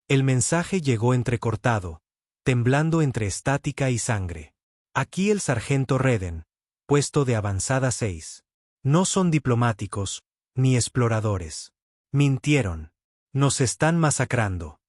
El mensaje llegó entrecortado, temblando entre estática y sangre. Aquí el sargento Redden, puesto de avanzada 6. No son diplomáticos, ni exploradores. Mintieron. Nos están masacrando.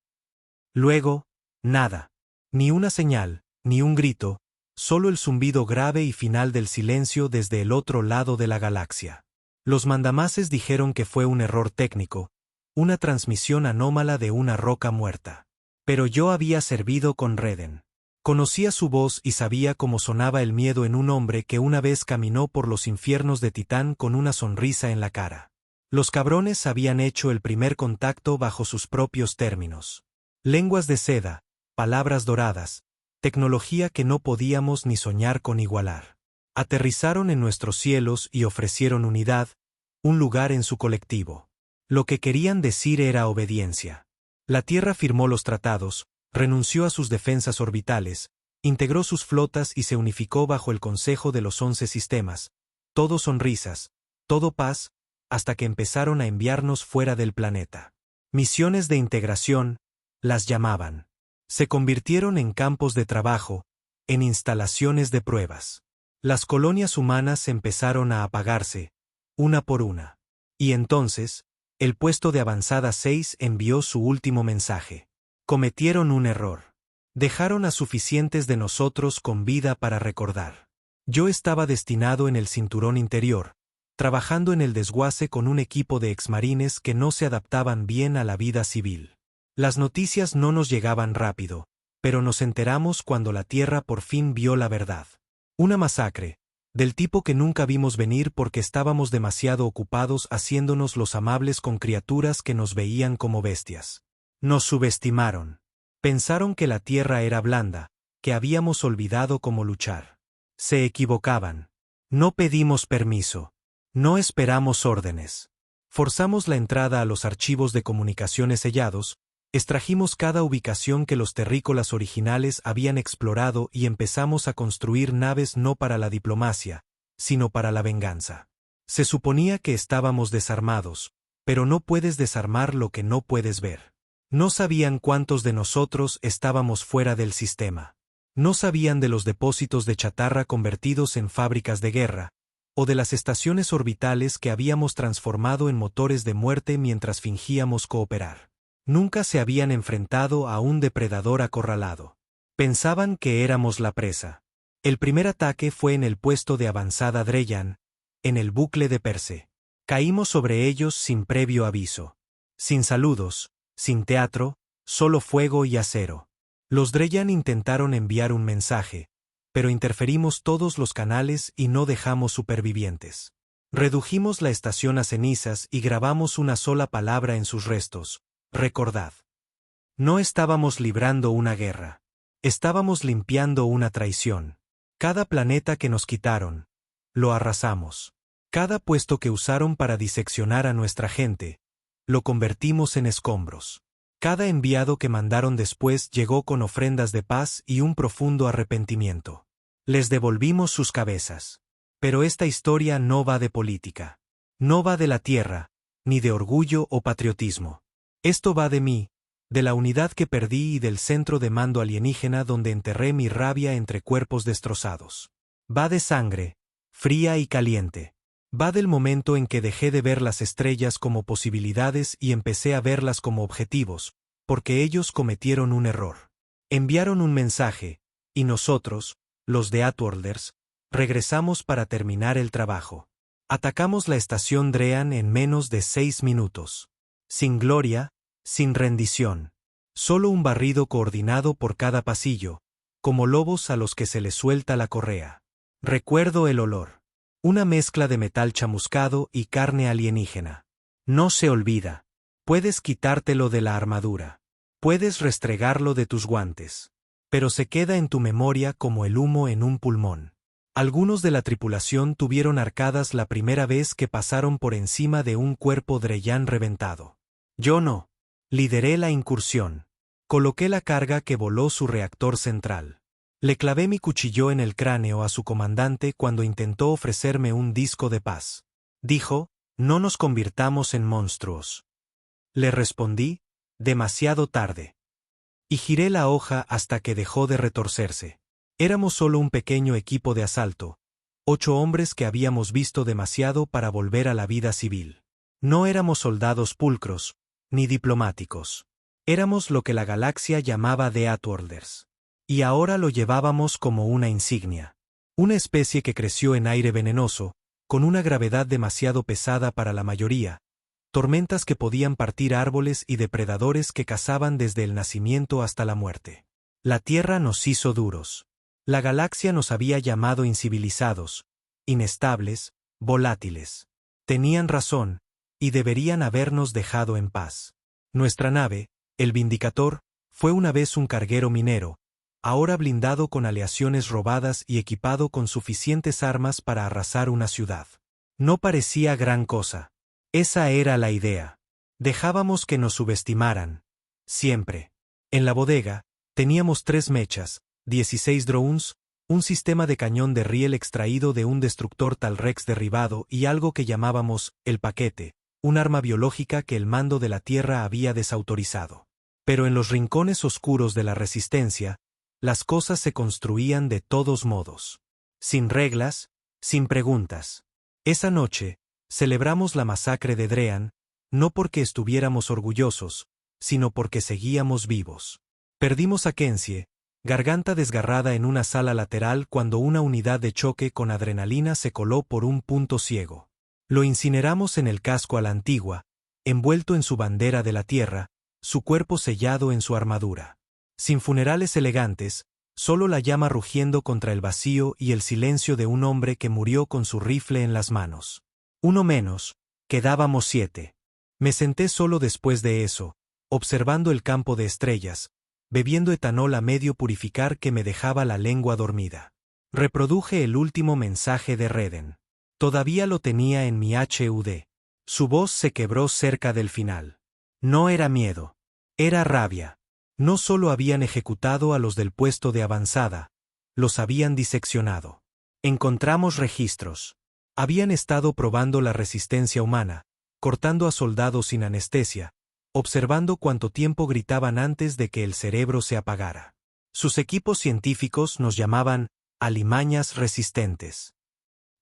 Luego, nada. Ni una señal, ni un grito, solo el zumbido grave y final del silencio desde el otro lado de la galaxia. Los mandamases dijeron que fue un error técnico, una transmisión anómala de una roca muerta. Pero yo había servido con Redden. Conocía su voz y sabía cómo sonaba el miedo en un hombre que una vez caminó por los infiernos de Titán con una sonrisa en la cara. Los cabrones habían hecho el primer contacto bajo sus propios términos. Lenguas de seda, palabras doradas, tecnología que no podíamos ni soñar con igualar. Aterrizaron en nuestros cielos y ofrecieron unidad, un lugar en su colectivo. Lo que querían decir era obediencia. La Tierra firmó los tratados, renunció a sus defensas orbitales, integró sus flotas y se unificó bajo el Consejo de los 11 sistemas, todo sonrisas, todo paz, hasta que empezaron a enviarnos fuera del planeta. Misiones de integración, las llamaban. Se convirtieron en campos de trabajo, en instalaciones de pruebas. Las colonias humanas empezaron a apagarse, una por una. Y entonces, el puesto de avanzada 6 envió su último mensaje. Cometieron un error. Dejaron a suficientes de nosotros con vida para recordar. Yo estaba destinado en el cinturón interior, trabajando en el desguace con un equipo de exmarines que no se adaptaban bien a la vida civil. Las noticias no nos llegaban rápido, pero nos enteramos cuando la Tierra por fin vio la verdad. Una masacre, del tipo que nunca vimos venir porque estábamos demasiado ocupados haciéndonos los amables con criaturas que nos veían como bestias. Nos subestimaron. Pensaron que la Tierra era blanda, que habíamos olvidado cómo luchar. Se equivocaban. No pedimos permiso. No esperamos órdenes. Forzamos la entrada a los archivos de comunicaciones sellados, extrajimos cada ubicación que los terrícolas originales habían explorado y empezamos a construir naves no para la diplomacia, sino para la venganza. Se suponía que estábamos desarmados, pero no puedes desarmar lo que no puedes ver. No sabían cuántos de nosotros estábamos fuera del sistema. No sabían de los depósitos de chatarra convertidos en fábricas de guerra, o de las estaciones orbitales que habíamos transformado en motores de muerte mientras fingíamos cooperar. Nunca se habían enfrentado a un depredador acorralado. Pensaban que éramos la presa. El primer ataque fue en el puesto de avanzada Dreyan, en el bucle de Perse. Caímos sobre ellos sin previo aviso. Sin saludos, sin teatro, solo fuego y acero. Los Dreyan intentaron enviar un mensaje, pero interferimos todos los canales y no dejamos supervivientes. Redujimos la estación a cenizas y grabamos una sola palabra en sus restos: recordad. No estábamos librando una guerra. Estábamos limpiando una traición. Cada planeta que nos quitaron, lo arrasamos. Cada puesto que usaron para diseccionar a nuestra gente, lo convertimos en escombros. Cada enviado que mandaron después llegó con ofrendas de paz y un profundo arrepentimiento. Les devolvimos sus cabezas. Pero esta historia no va de política. No va de la Tierra, ni de orgullo o patriotismo. Esto va de mí, de la unidad que perdí y del centro de mando alienígena donde enterré mi rabia entre cuerpos destrozados. Va de sangre, fría y caliente. Va del momento en que dejé de ver las estrellas como posibilidades y empecé a verlas como objetivos, porque ellos cometieron un error. Enviaron un mensaje, y nosotros, los de Outworlders, regresamos para terminar el trabajo. Atacamos la estación Dreyan en menos de 6 minutos. Sin gloria, sin rendición. Solo un barrido coordinado por cada pasillo, como lobos a los que se les suelta la correa. Recuerdo el olor. Una mezcla de metal chamuscado y carne alienígena. No se olvida. Puedes quitártelo de la armadura. Puedes restregarlo de tus guantes. Pero se queda en tu memoria como el humo en un pulmón. Algunos de la tripulación tuvieron arcadas la primera vez que pasaron por encima de un cuerpo Dreyan reventado. Yo no. Lideré la incursión. Coloqué la carga que voló su reactor central. Le clavé mi cuchillo en el cráneo a su comandante cuando intentó ofrecerme un disco de paz. Dijo: no nos convirtamos en monstruos. Le respondí: demasiado tarde. Y giré la hoja hasta que dejó de retorcerse. Éramos solo un pequeño equipo de asalto, 8 hombres que habíamos visto demasiado para volver a la vida civil. No éramos soldados pulcros, ni diplomáticos. Éramos lo que la galaxia llamaba The Outworlders. Y ahora lo llevábamos como una insignia. Una especie que creció en aire venenoso, con una gravedad demasiado pesada para la mayoría, tormentas que podían partir árboles y depredadores que cazaban desde el nacimiento hasta la muerte. La Tierra nos hizo duros. La galaxia nos había llamado incivilizados, inestables, volátiles. Tenían razón, y deberían habernos dejado en paz. Nuestra nave, el Vindicator, fue una vez un carguero minero, ahora blindado con aleaciones robadas y equipado con suficientes armas para arrasar una ciudad. No parecía gran cosa. Esa era la idea. Dejábamos que nos subestimaran. Siempre. En la bodega, teníamos 3 mechas, 16 drones, un sistema de cañón de riel extraído de un destructor Talrex derribado y algo que llamábamos el paquete, un arma biológica que el mando de la Tierra había desautorizado. Pero en los rincones oscuros de la Resistencia, las cosas se construían de todos modos. Sin reglas, sin preguntas. Esa noche, celebramos la masacre de Drean, no porque estuviéramos orgullosos, sino porque seguíamos vivos. Perdimos a Kenzie, garganta desgarrada en una sala lateral cuando una unidad de choque con adrenalina se coló por un punto ciego. Lo incineramos en el casco a la antigua, envuelto en su bandera de la Tierra, su cuerpo sellado en su armadura. Sin funerales elegantes, solo la llama rugiendo contra el vacío y el silencio de un hombre que murió con su rifle en las manos. Uno menos, quedábamos 7. Me senté solo después de eso, observando el campo de estrellas, bebiendo etanol a medio purificar que me dejaba la lengua dormida. Reproduje el último mensaje de Reden. Todavía lo tenía en mi HUD. Su voz se quebró cerca del final. No era miedo. Era rabia. No solo habían ejecutado a los del puesto de avanzada, los habían diseccionado. Encontramos registros. Habían estado probando la resistencia humana, cortando a soldados sin anestesia, observando cuánto tiempo gritaban antes de que el cerebro se apagara. Sus equipos científicos nos llamaban alimañas resistentes.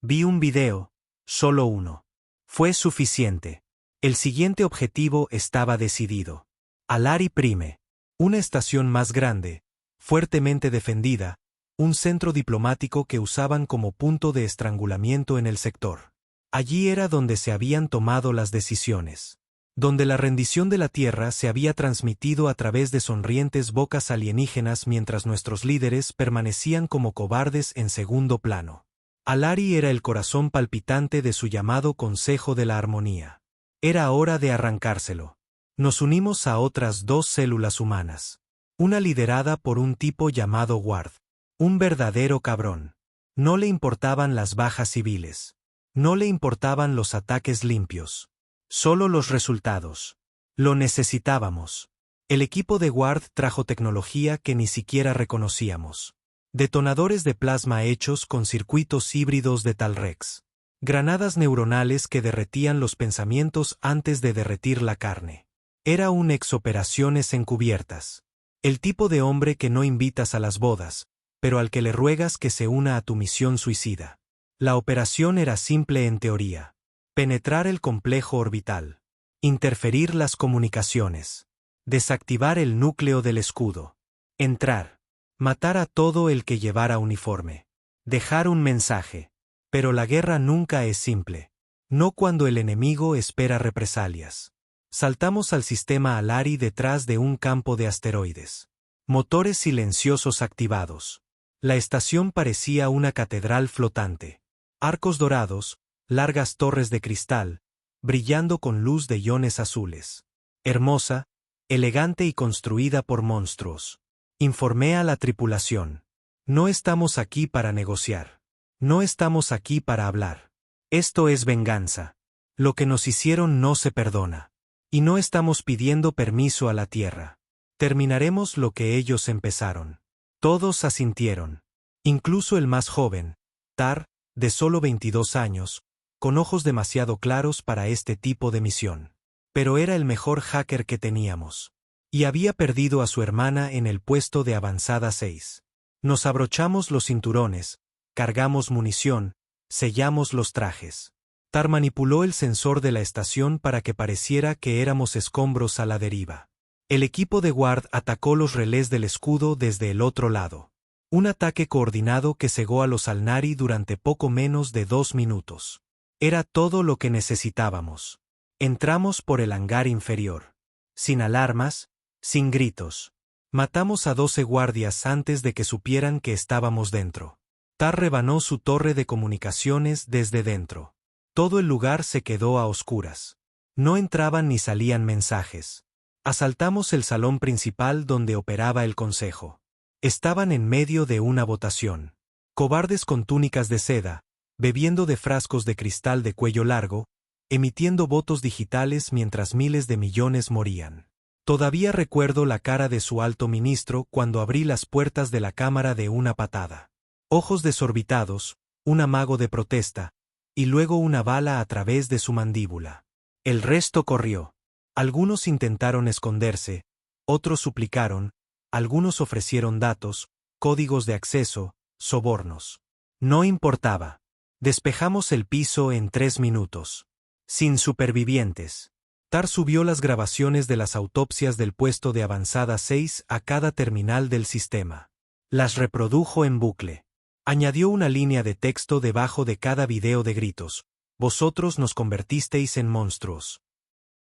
Vi un video, solo uno. Fue suficiente. El siguiente objetivo estaba decidido. Alari Prime. Una estación más grande, fuertemente defendida, un centro diplomático que usaban como punto de estrangulamiento en el sector. Allí era donde se habían tomado las decisiones. Donde la rendición de la Tierra se había transmitido a través de sonrientes bocas alienígenas mientras nuestros líderes permanecían como cobardes en segundo plano. Alari era el corazón palpitante de su llamado Consejo de la Armonía. Era hora de arrancárselo. Nos unimos a otras 2 células humanas. Una liderada por un tipo llamado Ward. Un verdadero cabrón. No le importaban las bajas civiles. No le importaban los ataques limpios. Solo los resultados. Lo necesitábamos. El equipo de Ward trajo tecnología que ni siquiera reconocíamos. Detonadores de plasma hechos con circuitos híbridos de Talrex. Granadas neuronales que derretían los pensamientos antes de derretir la carne. Era un exoperaciones encubiertas. El tipo de hombre que no invitas a las bodas, pero al que le ruegas que se una a tu misión suicida. La operación era simple en teoría. Penetrar el complejo orbital. Interferir las comunicaciones. Desactivar el núcleo del escudo. Entrar. Matar a todo el que llevara uniforme. Dejar un mensaje. Pero la guerra nunca es simple. No cuando el enemigo espera represalias. Saltamos al sistema Alari detrás de un campo de asteroides. Motores silenciosos activados. La estación parecía una catedral flotante. Arcos dorados, largas torres de cristal, brillando con luz de iones azules. Hermosa, elegante y construida por monstruos. Informé a la tripulación. No estamos aquí para negociar. No estamos aquí para hablar. Esto es venganza. Lo que nos hicieron no se perdona. Y no estamos pidiendo permiso a la Tierra. Terminaremos lo que ellos empezaron. Todos asintieron. Incluso el más joven, Tar, de solo 22 años, con ojos demasiado claros para este tipo de misión. Pero era el mejor hacker que teníamos. y había perdido a su hermana en el puesto de avanzada 6. Nos abrochamos los cinturones, cargamos munición, sellamos los trajes. Tar manipuló el sensor de la estación para que pareciera que éramos escombros a la deriva. El equipo de Ward atacó los relés del escudo desde el otro lado. Un ataque coordinado que cegó a los Alnari durante poco menos de 2 minutos. Era todo lo que necesitábamos. Entramos por el hangar inferior. Sin alarmas, sin gritos. Matamos a 12 guardias antes de que supieran que estábamos dentro. Tar rebanó su torre de comunicaciones desde dentro. Todo el lugar se quedó a oscuras. No entraban ni salían mensajes. Asaltamos el salón principal donde operaba el consejo. Estaban en medio de una votación. Cobardes con túnicas de seda, bebiendo de frascos de cristal de cuello largo, emitiendo votos digitales mientras miles de millones morían. Todavía recuerdo la cara de su alto ministro cuando abrí las puertas de la cámara de una patada. Ojos desorbitados, un amago de protesta, y luego una bala a través de su mandíbula. El resto corrió. Algunos intentaron esconderse, otros suplicaron, algunos ofrecieron datos, códigos de acceso, sobornos. No importaba. Despejamos el piso en 3 minutos. Sin supervivientes. Tar subió las grabaciones de las autopsias del puesto de avanzada 6 a cada terminal del sistema. Las reprodujo en bucle. Añadió una línea de texto debajo de cada video de gritos. Vosotros nos convertisteis en monstruos.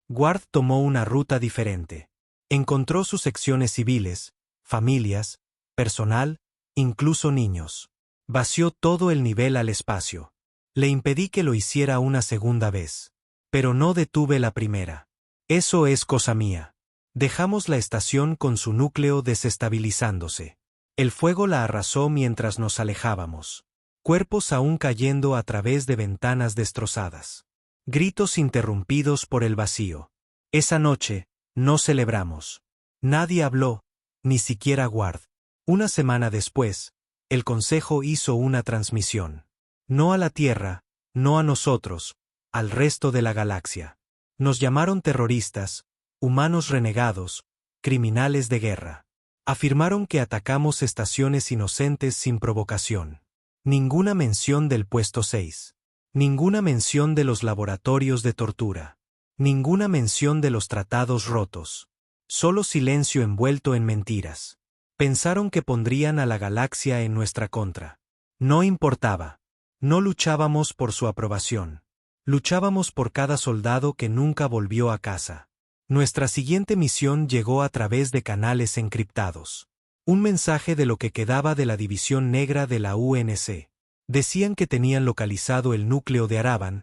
Ward tomó una ruta diferente. Encontró sus secciones civiles, familias, personal, incluso niños. Vació todo el nivel al espacio. Le impedí que lo hiciera una segunda vez. Pero no detuve la primera. Eso es cosa mía. Dejamos la estación con su núcleo desestabilizándose. El fuego la arrasó mientras nos alejábamos. Cuerpos aún cayendo a través de ventanas destrozadas. Gritos interrumpidos por el vacío. Esa noche, no celebramos. Nadie habló, ni siquiera Ward. Una semana después, el Consejo hizo una transmisión. No a la Tierra, no a nosotros, al resto de la galaxia. Nos llamaron terroristas, humanos renegados, criminales de guerra. Afirmaron que atacamos estaciones inocentes sin provocación. Ninguna mención del puesto 6. Ninguna mención de los laboratorios de tortura. Ninguna mención de los tratados rotos. Solo silencio envuelto en mentiras. Pensaron que pondrían a la galaxia en nuestra contra. No importaba. No luchábamos por su aprobación. Luchábamos por cada soldado que nunca volvió a casa. Nuestra siguiente misión llegó a través de canales encriptados. Un mensaje de lo que quedaba de la división negra de la UNC. Decían que tenían localizado el núcleo de Araban,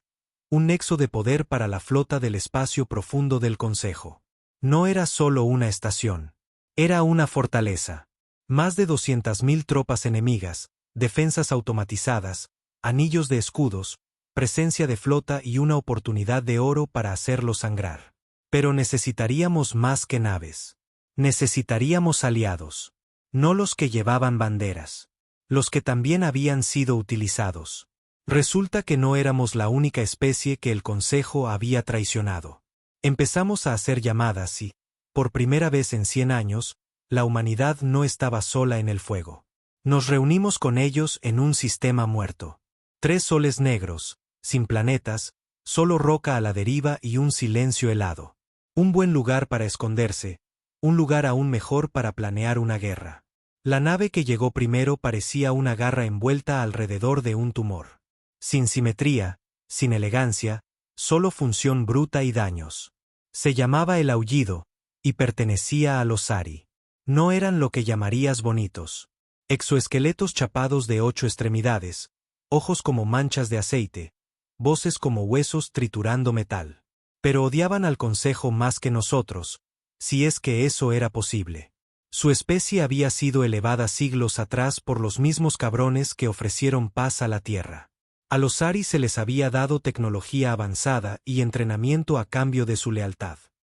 un nexo de poder para la flota del espacio profundo del Consejo. No era solo una estación. Era una fortaleza. Más de 200.000 tropas enemigas, defensas automatizadas, anillos de escudos, presencia de flota y una oportunidad de oro para hacerlo sangrar. Pero necesitaríamos más que naves. Necesitaríamos aliados. No los que llevaban banderas. Los que también habían sido utilizados. Resulta que no éramos la única especie que el Consejo había traicionado. Empezamos a hacer llamadas y, por primera vez en 100 años, la humanidad no estaba sola en el fuego. Nos reunimos con ellos en un sistema muerto. 3 soles negros, sin planetas, solo roca a la deriva y un silencio helado. Un buen lugar para esconderse, un lugar aún mejor para planear una guerra. La nave que llegó primero parecía una garra envuelta alrededor de un tumor. Sin simetría, sin elegancia, solo función bruta y daños. Se llamaba El Aullido, y pertenecía a los Sari. No eran lo que llamarías bonitos. Exoesqueletos chapados de 8 extremidades, ojos como manchas de aceite, voces como huesos triturando metal. Pero odiaban al Consejo más que nosotros, si es que eso era posible. Su especie había sido elevada siglos atrás por los mismos cabrones que ofrecieron paz a la Tierra. A los Sari se les había dado tecnología avanzada y entrenamiento a cambio de su lealtad.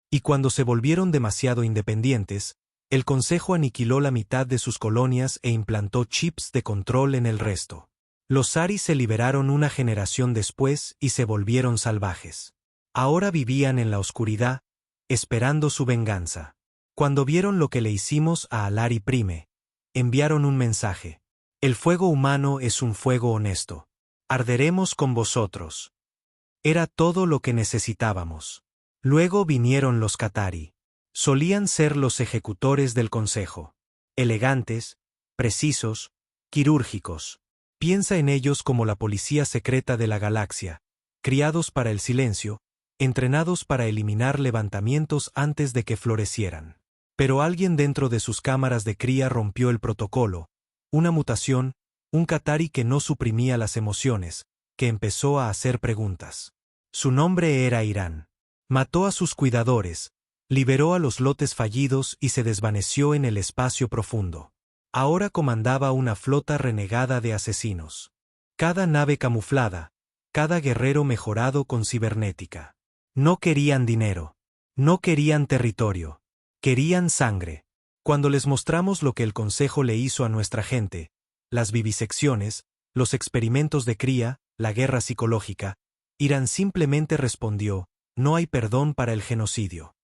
Y cuando se volvieron demasiado independientes, el Consejo aniquiló la mitad de sus colonias e implantó chips de control en el resto. Los Sari se liberaron una generación después y se volvieron salvajes. Ahora vivían en la oscuridad, esperando su venganza. Cuando vieron lo que le hicimos a Alari Prime, enviaron un mensaje. El fuego humano es un fuego honesto. Arderemos con vosotros. Era todo lo que necesitábamos. Luego vinieron los Qatari. Solían ser los ejecutores del consejo. Elegantes, precisos, quirúrgicos. Piensa en ellos como la policía secreta de la galaxia, criados para el silencio, entrenados para eliminar levantamientos antes de que florecieran. Pero alguien dentro de sus cámaras de cría rompió el protocolo, una mutación, un Qatari que no suprimía las emociones, que empezó a hacer preguntas. Su nombre era Irán. Mató a sus cuidadores, liberó a los lotes fallidos y se desvaneció en el espacio profundo. Ahora comandaba una flota renegada de asesinos. Cada nave camuflada, cada guerrero mejorado con cibernética. No querían dinero. No querían territorio. Querían sangre. Cuando les mostramos lo que el Consejo le hizo a nuestra gente, las vivisecciones, los experimentos de cría, la guerra psicológica, Irán simplemente respondió, no hay perdón para el genocidio.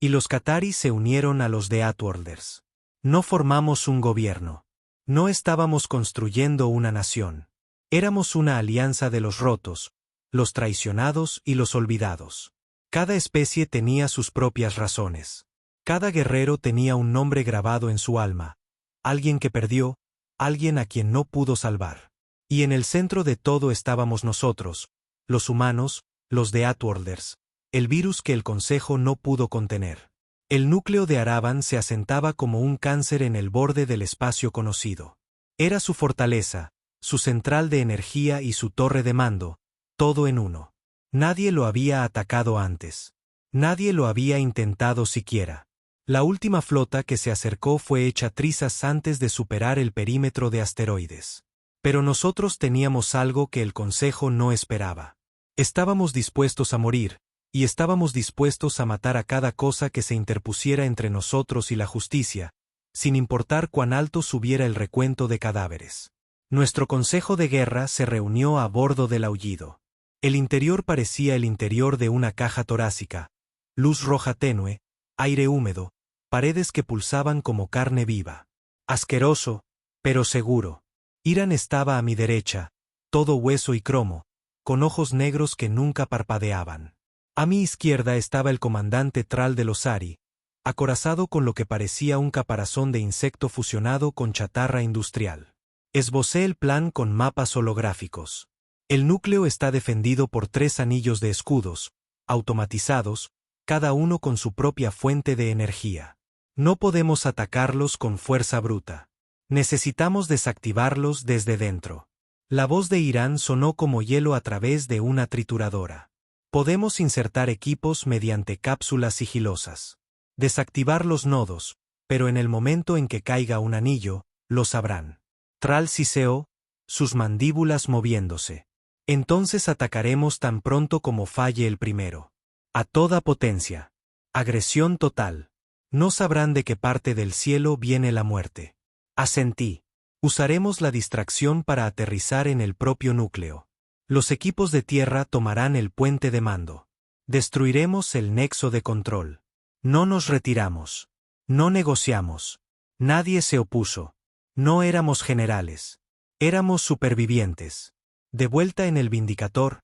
Y los Qataris se unieron a los de Outworlders. No formamos un gobierno. No estábamos construyendo una nación. Éramos una alianza de los rotos, los traicionados y los olvidados. Cada especie tenía sus propias razones. Cada guerrero tenía un nombre grabado en su alma. Alguien que perdió, alguien a quien no pudo salvar. Y en el centro de todo estábamos nosotros, los humanos, los de Outworlders, el virus que el Consejo no pudo contener. El núcleo de Araban se asentaba como un cáncer en el borde del espacio conocido. Era su fortaleza, su central de energía y su torre de mando, todo en uno. Nadie lo había atacado antes. Nadie lo había intentado siquiera. La última flota que se acercó fue hecha trizas antes de superar el perímetro de asteroides. Pero nosotros teníamos algo que el Consejo no esperaba. Estábamos dispuestos a morir, y estábamos dispuestos a matar a cada cosa que se interpusiera entre nosotros y la justicia, sin importar cuán alto subiera el recuento de cadáveres. Nuestro consejo de guerra se reunió a bordo del Aullido. El interior parecía el interior de una caja torácica, luz roja tenue, aire húmedo, paredes que pulsaban como carne viva. Asqueroso, pero seguro. Irán estaba a mi derecha, todo hueso y cromo, con ojos negros que nunca parpadeaban. A mi izquierda estaba el comandante Tral de los Ari, acorazado con lo que parecía un caparazón de insecto fusionado con chatarra industrial. Esbocé el plan con mapas holográficos. El núcleo está defendido por 3 anillos de escudos, automatizados, cada uno con su propia fuente de energía. No podemos atacarlos con fuerza bruta. Necesitamos desactivarlos desde dentro. La voz de Irán sonó como hielo a través de una trituradora. Podemos insertar equipos mediante cápsulas sigilosas. Desactivar los nodos, pero en el momento en que caiga un anillo, lo sabrán. Tral siseó, sus mandíbulas moviéndose. Entonces atacaremos tan pronto como falle el primero. A toda potencia. Agresión total. No sabrán de qué parte del cielo viene la muerte. Asentí. Usaremos la distracción para aterrizar en el propio núcleo. Los equipos de tierra tomarán el puente de mando. Destruiremos el nexo de control. No nos retiramos. No negociamos. Nadie se opuso. No éramos generales. Éramos supervivientes. De vuelta en el Vindicator,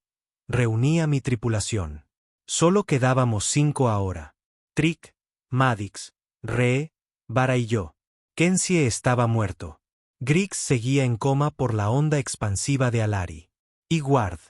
reuní a mi tripulación. Solo quedábamos 5 ahora. Trick, Madix, Ree, Vara y yo. Kenzie estaba muerto. Griggs seguía en coma por la onda expansiva de Alari. Y Ward.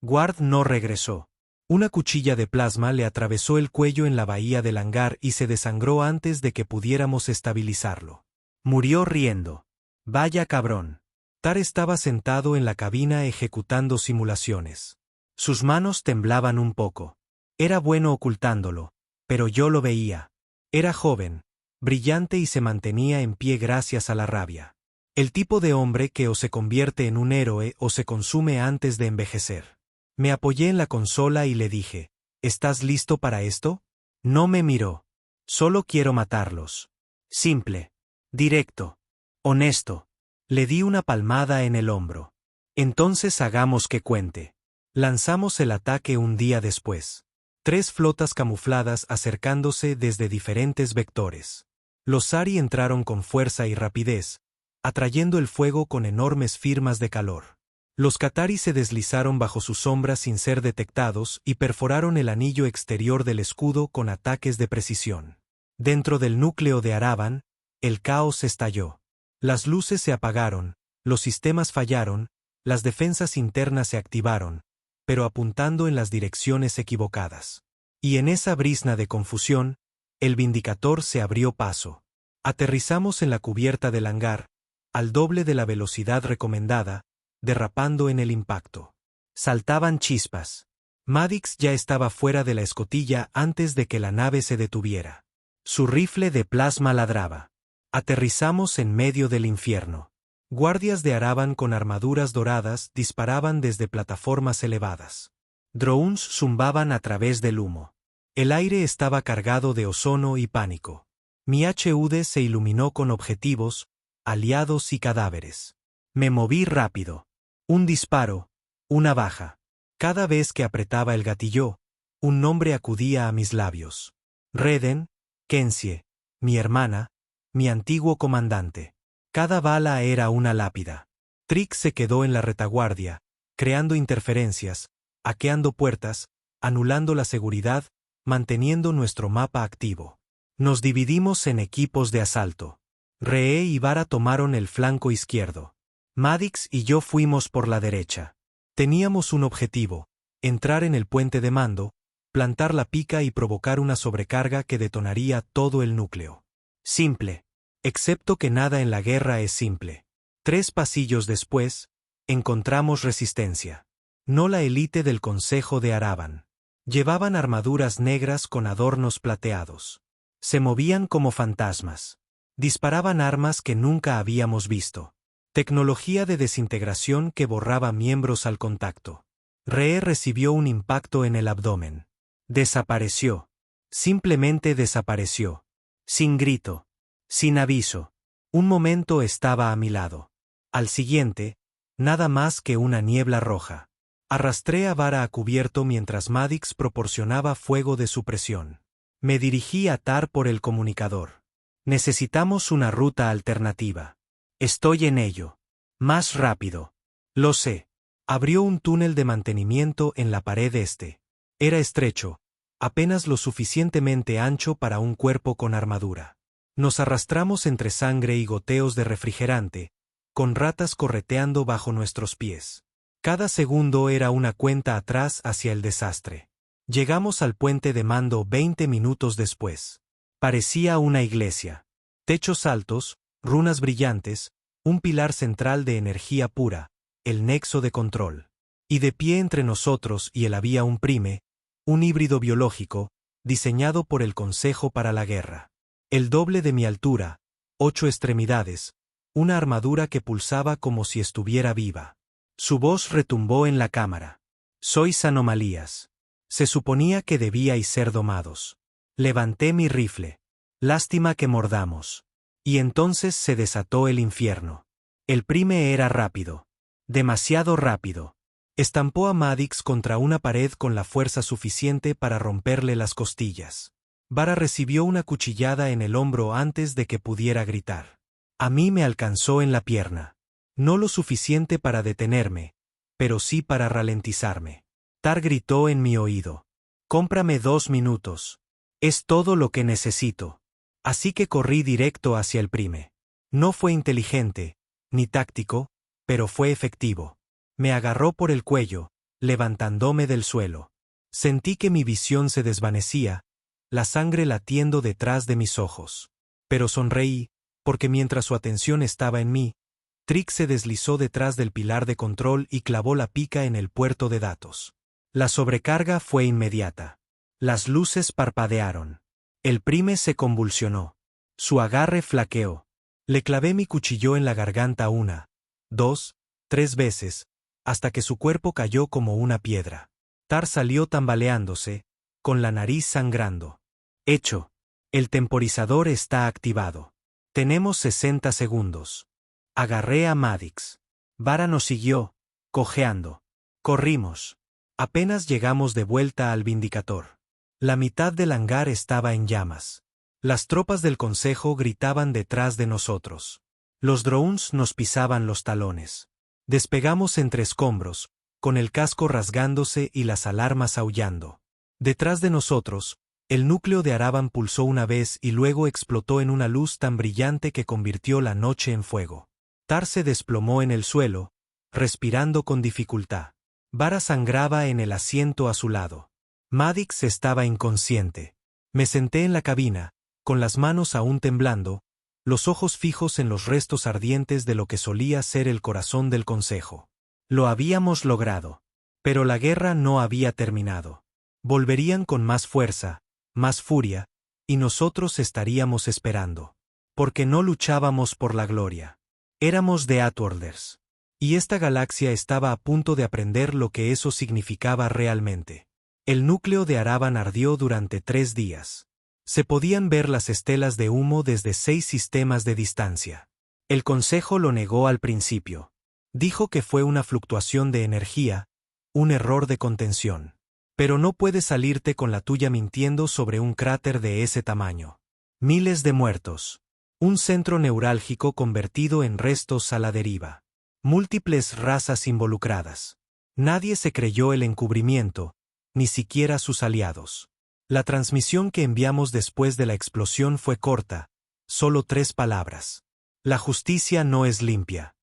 Ward no regresó. Una cuchilla de plasma le atravesó el cuello en la bahía del hangar y se desangró antes de que pudiéramos estabilizarlo. Murió riendo. Vaya cabrón. Tar estaba sentado en la cabina ejecutando simulaciones. Sus manos temblaban un poco. Era bueno ocultándolo, pero yo lo veía. Era joven, brillante y se mantenía en pie gracias a la rabia. El tipo de hombre que o se convierte en un héroe o se consume antes de envejecer. Me apoyé en la consola y le dije, ¿estás listo para esto? No me miró. Solo quiero matarlos. Simple. Directo. Honesto. Le di una palmada en el hombro. Entonces hagamos que cuente. Lanzamos el ataque un día después. 3 flotas camufladas acercándose desde diferentes vectores. Los Sari entraron con fuerza y rapidez, atrayendo el fuego con enormes firmas de calor. Los Qatari se deslizaron bajo su sombra sin ser detectados y perforaron el anillo exterior del escudo con ataques de precisión. Dentro del núcleo de Araban, el caos estalló. Las luces se apagaron, los sistemas fallaron, las defensas internas se activaron, pero apuntando en las direcciones equivocadas. Y en esa brizna de confusión, el Vindicator se abrió paso. Aterrizamos en la cubierta del hangar, al doble de la velocidad recomendada, derrapando en el impacto. Saltaban chispas. Madix ya estaba fuera de la escotilla antes de que la nave se detuviera. Su rifle de plasma ladraba. Aterrizamos en medio del infierno. Guardias de Araban con armaduras doradas disparaban desde plataformas elevadas. Drones zumbaban a través del humo. El aire estaba cargado de ozono y pánico. Mi HUD se iluminó con objetivos, aliados y cadáveres. Me moví rápido. Un disparo, una baja. Cada vez que apretaba el gatillo, un nombre acudía a mis labios. Reden, Kenzie, mi hermana, mi antiguo comandante. Cada bala era una lápida. Trix se quedó en la retaguardia, creando interferencias, hackeando puertas, anulando la seguridad, manteniendo nuestro mapa activo. Nos dividimos en equipos de asalto. Ree y Vara tomaron el flanco izquierdo. Madix y yo fuimos por la derecha. Teníamos un objetivo: entrar en el puente de mando, plantar la pica y provocar una sobrecarga que detonaría todo el núcleo. Simple. Excepto que nada en la guerra es simple. 3 pasillos después, encontramos resistencia. No la élite del Consejo de Araban. Llevaban armaduras negras con adornos plateados. Se movían como fantasmas. Disparaban armas que nunca habíamos visto. Tecnología de desintegración que borraba miembros al contacto. Ree recibió un impacto en el abdomen. Desapareció. Simplemente desapareció. Sin grito. Sin aviso. Un momento estaba a mi lado. Al siguiente, nada más que una niebla roja. Arrastré a Vara a cubierto mientras Madix proporcionaba fuego de supresión. Me dirigí a Tar por el comunicador. Necesitamos una ruta alternativa. Estoy en ello. Más rápido. Lo sé. Abrió un túnel de mantenimiento en la pared este. Era estrecho, apenas lo suficientemente ancho para un cuerpo con armadura. Nos arrastramos entre sangre y goteos de refrigerante, con ratas correteando bajo nuestros pies. Cada segundo era una cuenta atrás hacia el desastre. Llegamos al puente de mando 20 minutos después. Parecía una iglesia. Techos altos, runas brillantes, un pilar central de energía pura, el nexo de control. Y de pie entre nosotros y él había un prime, un híbrido biológico, diseñado por el Consejo para la Guerra. El doble de mi altura, 8 extremidades, una armadura que pulsaba como si estuviera viva. Su voz retumbó en la cámara. Sois anomalías. Se suponía que debíais ser domados. Levanté mi rifle. Lástima que mordamos. Y entonces se desató el infierno. El prime era rápido. Demasiado rápido. Estampó a Madix contra una pared con la fuerza suficiente para romperle las costillas. Vara recibió una cuchillada en el hombro antes de que pudiera gritar. A mí me alcanzó en la pierna. No lo suficiente para detenerme, pero sí para ralentizarme. Tar gritó en mi oído. Cómprame 2 minutos. Es todo lo que necesito. Así que corrí directo hacia el prime. No fue inteligente, ni táctico, pero fue efectivo. Me agarró por el cuello, levantándome del suelo. Sentí que mi visión se desvanecía, la sangre latiendo detrás de mis ojos. Pero sonreí, porque mientras su atención estaba en mí, Trix se deslizó detrás del pilar de control y clavó la pica en el puerto de datos. La sobrecarga fue inmediata. Las luces parpadearon. El prime se convulsionó. Su agarre flaqueó. Le clavé mi cuchillo en la garganta 1, 2, 3 veces, hasta que su cuerpo cayó como una piedra. Tar salió tambaleándose, con la nariz sangrando. Hecho. El temporizador está activado. Tenemos 60 segundos. Agarré a Madix. Vara nos siguió, cojeando. Corrimos. Apenas llegamos de vuelta al Vindicator. La mitad del hangar estaba en llamas. Las tropas del consejo gritaban detrás de nosotros. Los drones nos pisaban los talones. Despegamos entre escombros, con el casco rasgándose y las alarmas aullando. Detrás de nosotros, el núcleo de Araban pulsó una vez y luego explotó en una luz tan brillante que convirtió la noche en fuego. Tar se desplomó en el suelo, respirando con dificultad. Vara sangraba en el asiento a su lado. Maddox estaba inconsciente. Me senté en la cabina, con las manos aún temblando, los ojos fijos en los restos ardientes de lo que solía ser el corazón del consejo. Lo habíamos logrado. Pero la guerra no había terminado. Volverían con más fuerza, más furia, y nosotros estaríamos esperando. Porque no luchábamos por la gloria. Éramos The Outworlders. Y esta galaxia estaba a punto de aprender lo que eso significaba realmente. El núcleo de Araban ardió durante 3 días. Se podían ver las estelas de humo desde 6 sistemas de distancia. El consejo lo negó al principio. Dijo que fue una fluctuación de energía, un error de contención. Pero no puedes salirte con la tuya mintiendo sobre un cráter de ese tamaño. Miles de muertos. Un centro neurálgico convertido en restos a la deriva. Múltiples razas involucradas. Nadie se creyó el encubrimiento, ni siquiera sus aliados. La transmisión que enviamos después de la explosión fue corta, solo 3 palabras. La justicia no es limpia.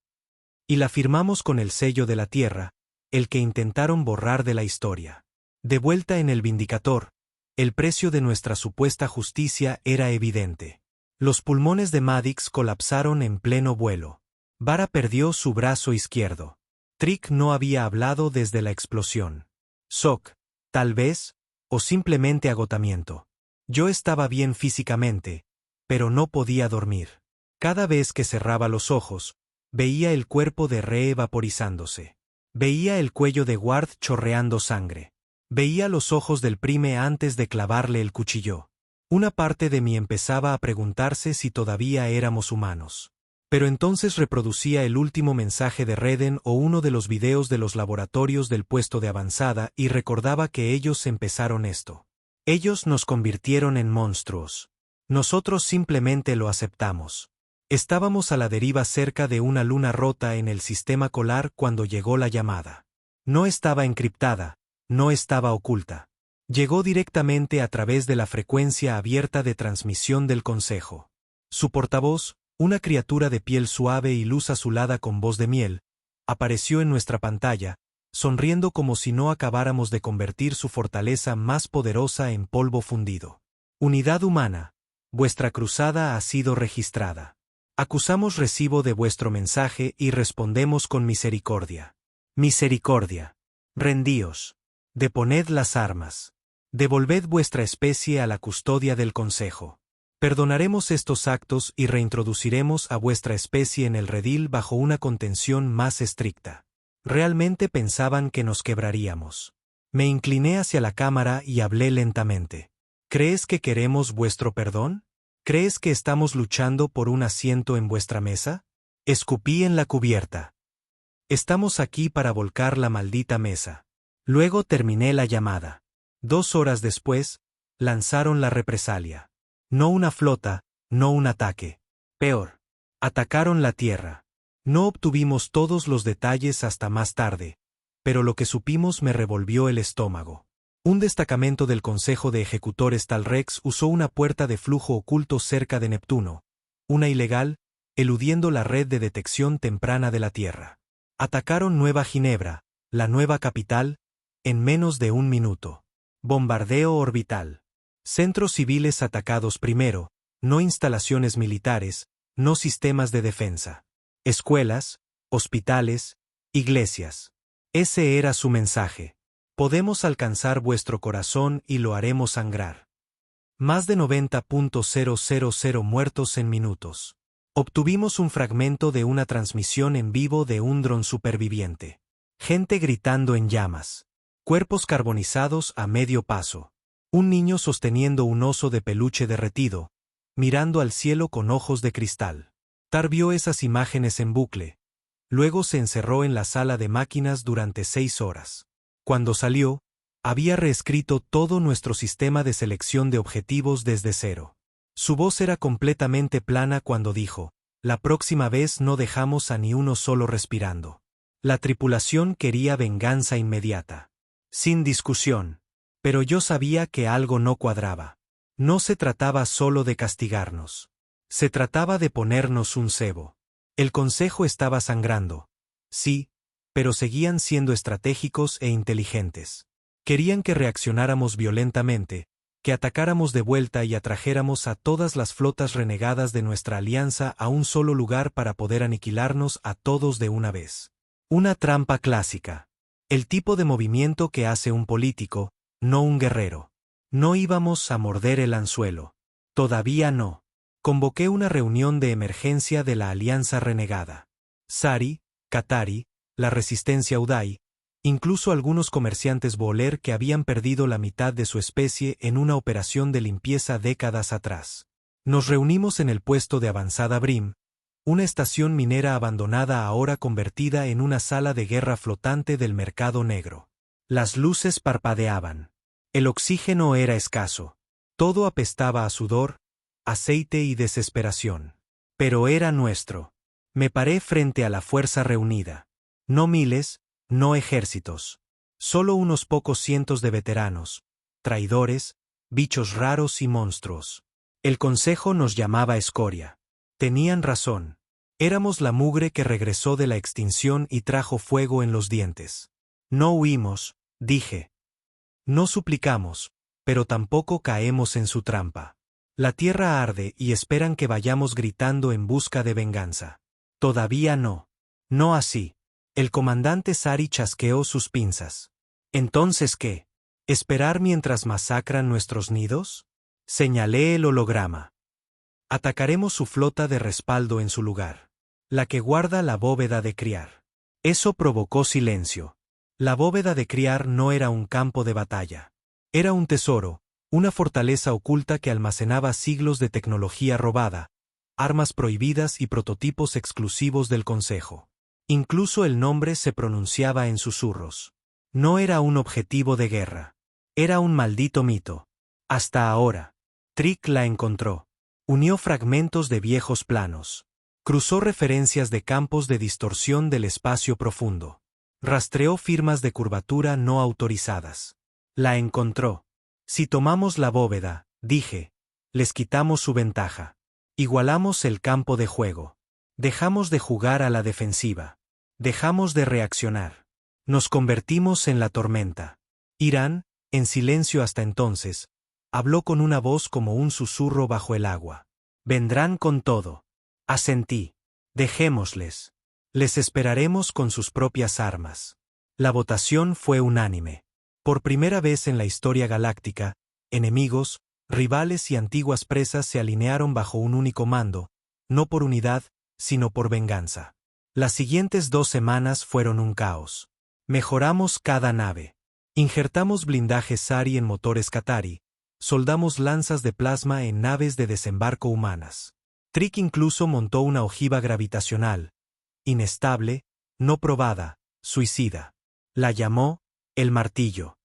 Y la firmamos con el sello de la Tierra, el que intentaron borrar de la historia. De vuelta en el Vindicator, el precio de nuestra supuesta justicia era evidente. Los pulmones de Maddox colapsaron en pleno vuelo. Vara perdió su brazo izquierdo. Trick no había hablado desde la explosión. Shock, tal vez, o simplemente agotamiento. Yo estaba bien físicamente, pero no podía dormir. Cada vez que cerraba los ojos, veía el cuerpo de Ree vaporizándose. Veía el cuello de Ward chorreando sangre. Veía los ojos del Prime antes de clavarle el cuchillo. Una parte de mí empezaba a preguntarse si todavía éramos humanos. Pero entonces reproducía el último mensaje de Reden o uno de los videos de los laboratorios del puesto de avanzada y recordaba que ellos empezaron esto. Ellos nos convirtieron en monstruos. Nosotros simplemente lo aceptamos. Estábamos a la deriva cerca de una luna rota en el sistema Colar cuando llegó la llamada. No estaba encriptada, no estaba oculta. Llegó directamente a través de la frecuencia abierta de transmisión del Consejo. Su portavoz, una criatura de piel suave y luz azulada con voz de miel, apareció en nuestra pantalla, sonriendo como si no acabáramos de convertir su fortaleza más poderosa en polvo fundido. Unidad humana, vuestra cruzada ha sido registrada. Acusamos recibo de vuestro mensaje y respondemos con misericordia. Misericordia. Rendíos. Deponed las armas. Devolved vuestra especie a la custodia del Consejo. Perdonaremos estos actos y reintroduciremos a vuestra especie en el redil bajo una contención más estricta. Realmente pensaban que nos quebraríamos. Me incliné hacia la cámara y hablé lentamente. ¿Crees que queremos vuestro perdón? ¿Crees que estamos luchando por un asiento en vuestra mesa? Escupí en la cubierta. Estamos aquí para volcar la maldita mesa. Luego terminé la llamada. 2 horas después, lanzaron la represalia. No una flota, no un ataque. Peor. Atacaron la Tierra. No obtuvimos todos los detalles hasta más tarde, pero lo que supimos me revolvió el estómago. Un destacamento del Consejo de Ejecutores Tal Rex usó una puerta de flujo oculto cerca de Neptuno, una ilegal, eludiendo la red de detección temprana de la Tierra. Atacaron Nueva Ginebra, la nueva capital, en menos de 1 minuto. Bombardeo orbital. Centros civiles atacados primero, no instalaciones militares, no sistemas de defensa. Escuelas, hospitales, iglesias. Ese era su mensaje. Podemos alcanzar vuestro corazón y lo haremos sangrar. Más de 90.000 muertos en minutos. Obtuvimos un fragmento de una transmisión en vivo de un dron superviviente. Gente gritando en llamas. Cuerpos carbonizados a medio paso. Un niño sosteniendo un oso de peluche derretido, mirando al cielo con ojos de cristal. Tar vio esas imágenes en bucle. Luego se encerró en la sala de máquinas durante 6 horas. Cuando salió, Había reescrito todo nuestro sistema de selección de objetivos desde cero. Su voz era completamente plana cuando dijo: la próxima vez no dejamos a ni uno solo respirando. La tripulación quería venganza inmediata. Sin discusión. Pero yo sabía que algo no cuadraba. No se trataba solo de castigarnos. Se trataba de ponernos un cebo. El consejo estaba sangrando. Sí, pero seguían siendo estratégicos e inteligentes. Querían que reaccionáramos violentamente, que atacáramos de vuelta y atrajéramos a todas las flotas renegadas de nuestra alianza a un solo lugar para poder aniquilarnos a todos de una vez. Una trampa clásica. El tipo de movimiento que hace un político, no un guerrero. No íbamos a morder el anzuelo. Todavía no. Convoqué una reunión de emergencia de la alianza renegada. Sari, Katari, la resistencia Udai, incluso algunos comerciantes Voler que habían perdido la mitad de su especie en una operación de limpieza décadas atrás. Nos reunimos en el puesto de avanzada Brim, una estación minera abandonada ahora convertida en una sala de guerra flotante del mercado negro. Las luces parpadeaban. El oxígeno era escaso. Todo apestaba a sudor, aceite y desesperación. Pero era nuestro. Me paré frente a la fuerza reunida. No miles, no ejércitos. Solo unos pocos cientos de veteranos, traidores, bichos raros y monstruos. El consejo nos llamaba escoria. Tenían razón. Éramos la mugre que regresó de la extinción y trajo fuego en los dientes. No huimos, dije. No suplicamos, pero tampoco caemos en su trampa. La tierra arde y esperan que vayamos gritando en busca de venganza. Todavía no. No así. El comandante Sari chasqueó sus pinzas. ¿Entonces qué? ¿Esperar mientras masacran nuestros nidos? Señalé el holograma. Atacaremos su flota de respaldo en su lugar. La que guarda la bóveda de Criar. Eso provocó silencio. La bóveda de Criar no era un campo de batalla. Era un tesoro, una fortaleza oculta que almacenaba siglos de tecnología robada, armas prohibidas y prototipos exclusivos del Consejo. Incluso el nombre se pronunciaba en susurros. No era un objetivo de guerra. Era un maldito mito. Hasta ahora. Trick la encontró. Unió fragmentos de viejos planos. Cruzó referencias de campos de distorsión del espacio profundo. Rastreó firmas de curvatura no autorizadas. La encontró. Si tomamos la bóveda, dije, les quitamos su ventaja. Igualamos el campo de juego. Dejamos de jugar a la defensiva. Dejamos de reaccionar. Nos convertimos en la tormenta. Irán, en silencio hasta entonces, habló con una voz como un susurro bajo el agua. Vendrán con todo. Asentí. Dejémosles. Les esperaremos con sus propias armas. La votación fue unánime. Por primera vez en la historia galáctica, enemigos, rivales y antiguas presas se alinearon bajo un único mando, no por unidad, sino por venganza. Las siguientes 2 semanas fueron un caos. Mejoramos cada nave. Injertamos blindajes Sari en motores Katari. Soldamos lanzas de plasma en naves de desembarco humanas. Trick incluso montó una ojiva gravitacional. Inestable, no probada, suicida. La llamó el martillo.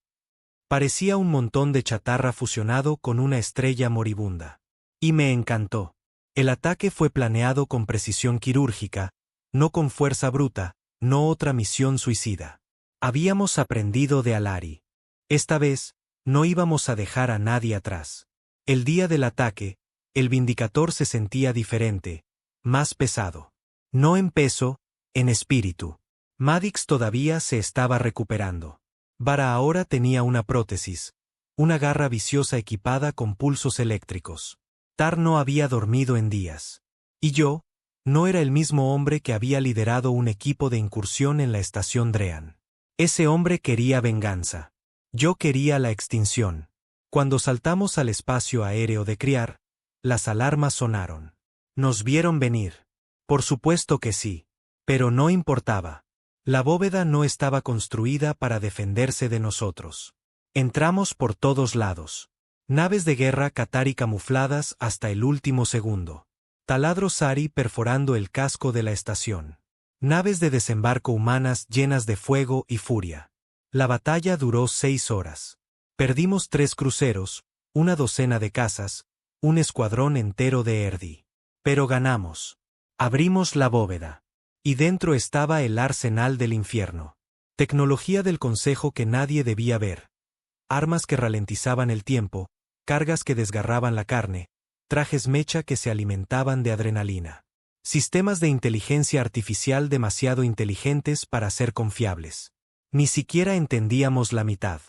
Parecía un montón de chatarra fusionado con una estrella moribunda. Y me encantó. El ataque fue planeado con precisión quirúrgica, no con fuerza bruta, no otra misión suicida. Habíamos aprendido de Alari. Esta vez, no íbamos a dejar a nadie atrás. El día del ataque, el Vindicator se sentía diferente, más pesado. No en peso, en espíritu. Madix todavía se estaba recuperando. Vara ahora tenía una prótesis, una garra viciosa equipada con pulsos eléctricos. Tar no había dormido en días. Y yo, no era el mismo hombre que había liderado un equipo de incursión en la estación Drean. Ese hombre quería venganza. Yo quería la extinción. Cuando saltamos al espacio aéreo de Criar, las alarmas sonaron. Nos vieron venir. Por supuesto que sí. Pero no importaba. La bóveda no estaba construida para defenderse de nosotros. Entramos por todos lados. Naves de guerra Katari camufladas hasta el último segundo. Taladros Sari perforando el casco de la estación. Naves de desembarco humanas llenas de fuego y furia. La batalla duró 6 horas. Perdimos 3 cruceros, una docena de casas, un escuadrón entero de Erdi. Pero ganamos. Abrimos la bóveda. Y dentro estaba el arsenal del infierno. Tecnología del Consejo que nadie debía ver. Armas que ralentizaban el tiempo, cargas que desgarraban la carne, trajes mecha que se alimentaban de adrenalina. Sistemas de inteligencia artificial demasiado inteligentes para ser confiables. Ni siquiera entendíamos la mitad.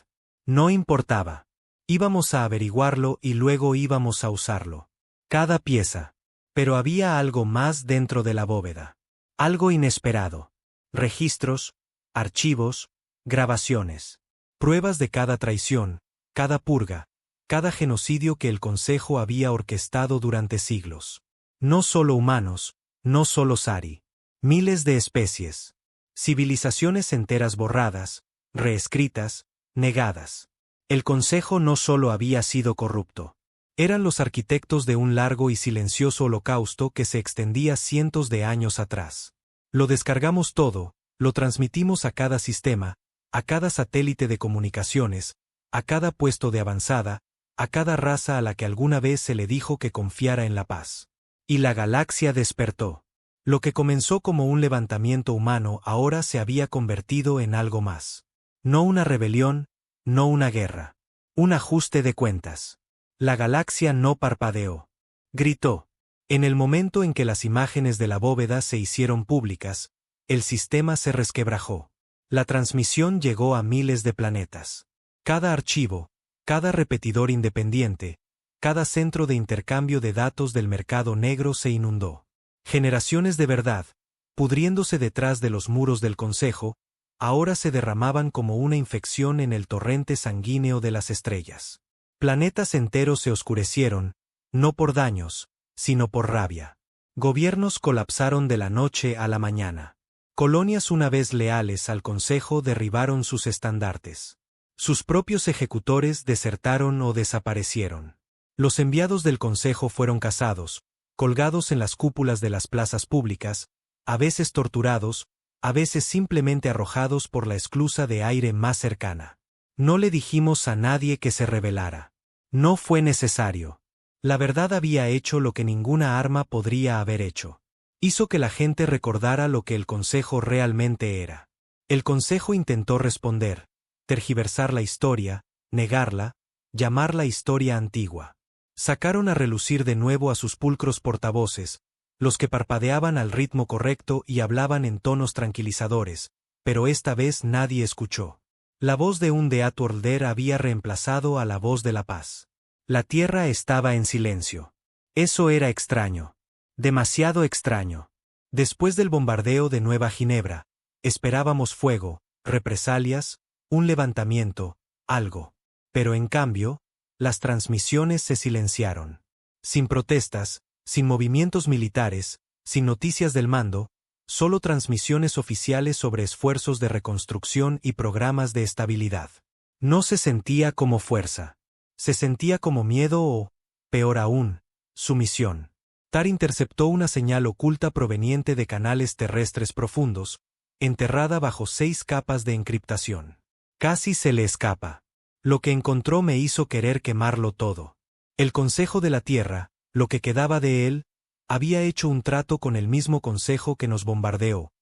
No importaba. Íbamos a averiguarlo y luego íbamos a usarlo. Cada pieza. Pero había algo más dentro de la bóveda. Algo inesperado. Registros, archivos, grabaciones. Pruebas de cada traición, cada purga, cada genocidio que el Consejo había orquestado durante siglos. No solo humanos, no solo Sari. Miles de especies. Civilizaciones enteras borradas, reescritas, negadas. El Consejo no solo había sido corrupto. Eran los arquitectos de un largo y silencioso holocausto que se extendía cientos de años atrás. Lo descargamos todo, lo transmitimos a cada sistema, a cada satélite de comunicaciones, a cada puesto de avanzada, a cada raza a la que alguna vez se le dijo que confiara en la paz. Y la galaxia despertó. Lo que comenzó como un levantamiento humano ahora se había convertido en algo más. No una rebelión, no una guerra. Un ajuste de cuentas. La galaxia no parpadeó. Gritó. En el momento en que las imágenes de la bóveda se hicieron públicas, el sistema se resquebrajó. La transmisión llegó a miles de planetas. Cada archivo, cada repetidor independiente, cada centro de intercambio de datos del mercado negro se inundó. Generaciones de verdad, pudriéndose detrás de los muros del Consejo, ahora se derramaban como una infección en el torrente sanguíneo de las estrellas. Planetas enteros se oscurecieron, no por daños, sino por rabia. Gobiernos colapsaron de la noche a la mañana. Colonias una vez leales al Consejo derribaron sus estandartes. Sus propios ejecutores desertaron o desaparecieron. Los enviados del Consejo fueron cazados, colgados en las cúpulas de las plazas públicas, a veces torturados, a veces simplemente arrojados por la esclusa de aire más cercana. No le dijimos a nadie que se rebelara. No fue necesario. La verdad había hecho lo que ninguna arma podría haber hecho. Hizo que la gente recordara lo que el Consejo realmente era. El Consejo intentó responder, tergiversar la historia, negarla, llamarla historia antigua. Sacaron a relucir de nuevo a sus pulcros portavoces, los que parpadeaban al ritmo correcto y hablaban en tonos tranquilizadores, pero esta vez nadie escuchó. La voz de un Deathworlder había reemplazado a la voz de la paz. La tierra estaba en silencio. Eso era extraño. Demasiado extraño. Después del bombardeo de Nueva Ginebra, esperábamos fuego, represalias, un levantamiento, algo. Pero en cambio, las transmisiones se silenciaron. Sin protestas, sin movimientos militares, sin noticias del mando, solo transmisiones oficiales sobre esfuerzos de reconstrucción y programas de estabilidad. No se sentía como fuerza. Se sentía como miedo o, peor aún, sumisión. TAR interceptó una señal oculta proveniente de canales terrestres profundos, enterrada bajo 6 capas de encriptación. Casi se le escapa. Lo que encontró me hizo querer quemarlo todo. El Consejo de la Tierra, lo que quedaba de él, había hecho un trato con el mismo Consejo que nos bombardeó,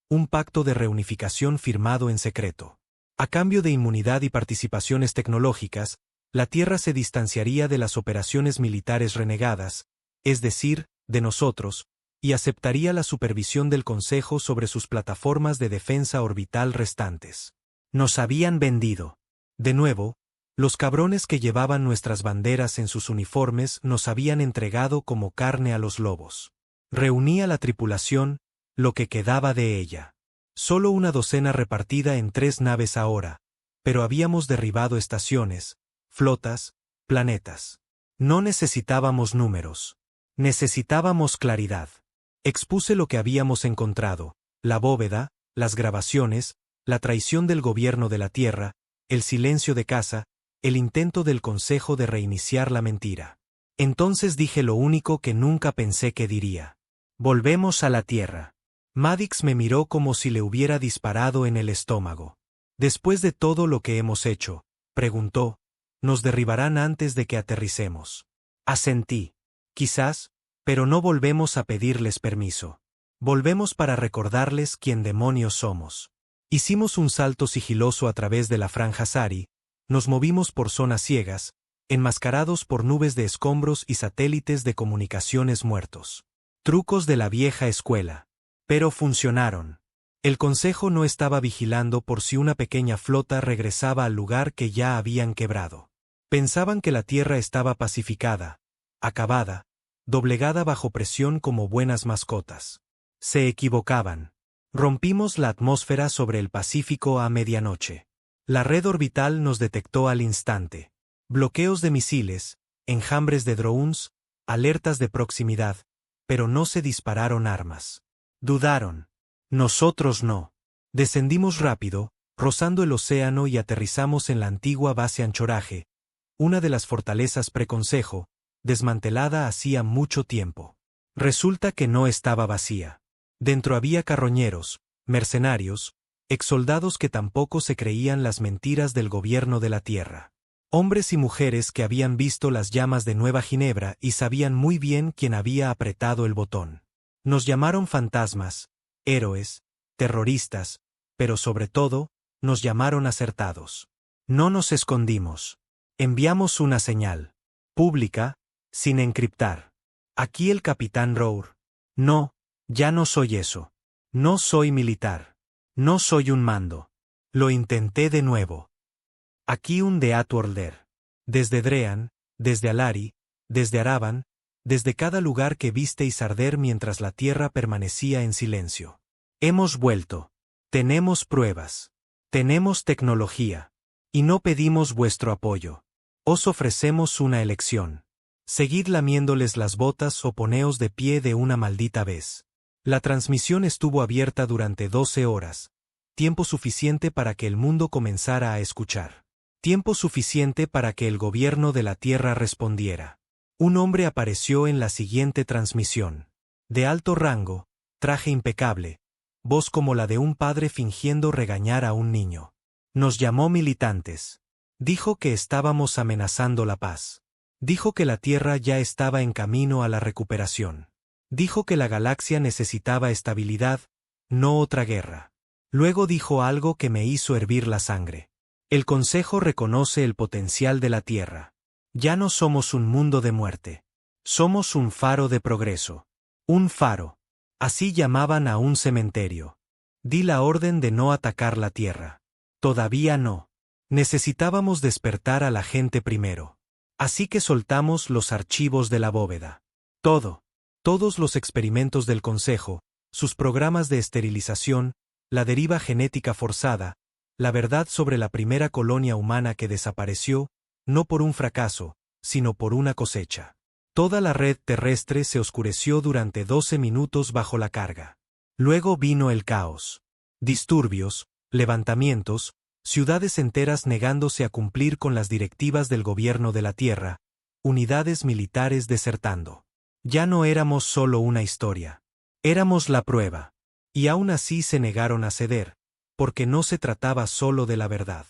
un pacto de reunificación firmado en secreto. A cambio de inmunidad y participaciones tecnológicas, la Tierra se distanciaría de las operaciones militares renegadas, es decir, de nosotros, y aceptaría la supervisión del Consejo sobre sus plataformas de defensa orbital restantes. Nos habían vendido. De nuevo, los cabrones que llevaban nuestras banderas en sus uniformes nos habían entregado como carne a los lobos. Reuní a la tripulación, lo que quedaba de ella. Solo una docena repartida en 3 naves ahora, pero habíamos derribado estaciones, flotas, planetas. No necesitábamos números. Necesitábamos claridad. Expuse lo que habíamos encontrado, la bóveda, las grabaciones, la traición del gobierno de la Tierra, el silencio de casa, el intento del Consejo de reiniciar la mentira. Entonces dije lo único que nunca pensé que diría. Volvemos a la Tierra. Maddox me miró como si le hubiera disparado en el estómago. Después de todo lo que hemos hecho, preguntó, nos derribarán antes de que aterricemos. Asentí. Quizás, pero no volvemos a pedirles permiso. Volvemos para recordarles quién demonios somos. Hicimos un salto sigiloso a través de la franja Sari, nos movimos por zonas ciegas, enmascarados por nubes de escombros y satélites de comunicaciones muertos. Trucos de la vieja escuela. Pero funcionaron. El Consejo no estaba vigilando por si una pequeña flota regresaba al lugar que ya habían quebrado. Pensaban que la Tierra estaba pacificada, acabada, doblegada bajo presión como buenas mascotas. Se equivocaban. Rompimos la atmósfera sobre el Pacífico a medianoche. La red orbital nos detectó al instante. Bloqueos de misiles, enjambres de drones, alertas de proximidad, pero no se dispararon armas. Dudaron. Nosotros no. Descendimos rápido, rozando el océano y aterrizamos en la antigua base Anchorage, una de las fortalezas preconcejo, desmantelada hacía mucho tiempo. Resulta que no estaba vacía. Dentro había carroñeros, mercenarios, exsoldados que tampoco se creían las mentiras del gobierno de la Tierra. Hombres y mujeres que habían visto las llamas de Nueva Ginebra y sabían muy bien quién había apretado el botón. Nos llamaron fantasmas, héroes, terroristas, pero sobre todo, nos llamaron acertados. No nos escondimos. Enviamos una señal. Pública, sin encriptar. Aquí el capitán Rohr. No, ya no soy eso. No soy militar. No soy un mando. Lo intenté de nuevo. Aquí un Deathworlder. Desde Drean, desde Alari, desde Araban, desde cada lugar que visteis arder mientras la tierra permanecía en silencio. Hemos vuelto. Tenemos pruebas. Tenemos tecnología. Y no pedimos vuestro apoyo. Os ofrecemos una elección. Seguid lamiéndoles las botas o poneos de pie de una maldita vez. La transmisión estuvo abierta durante 12 horas. Tiempo suficiente para que el mundo comenzara a escuchar. Tiempo suficiente para que el gobierno de la Tierra respondiera. Un hombre apareció en la siguiente transmisión. De alto rango, traje impecable, voz como la de un padre fingiendo regañar a un niño. Nos llamó militantes. Dijo que estábamos amenazando la paz. Dijo que la Tierra ya estaba en camino a la recuperación. Dijo que la galaxia necesitaba estabilidad, no otra guerra. Luego dijo algo que me hizo hervir la sangre. El Consejo reconoce el potencial de la Tierra. Ya no somos un mundo de muerte. Somos un faro de progreso. Un faro. Así llamaban a un cementerio. Di la orden de no atacar la Tierra. Todavía no. Necesitábamos despertar a la gente primero. Así que soltamos los archivos de la bóveda. Todos los experimentos del Consejo, sus programas de esterilización, la deriva genética forzada, la verdad sobre la primera colonia humana que desapareció, no por un fracaso, sino por una cosecha. Toda la red terrestre se oscureció durante 12 minutos bajo la carga. Luego vino el caos. Disturbios, levantamientos, ciudades enteras negándose a cumplir con las directivas del gobierno de la Tierra, unidades militares desertando. Ya no éramos solo una historia. Éramos la prueba. Y aún así se negaron a ceder, porque no se trataba solo de la verdad.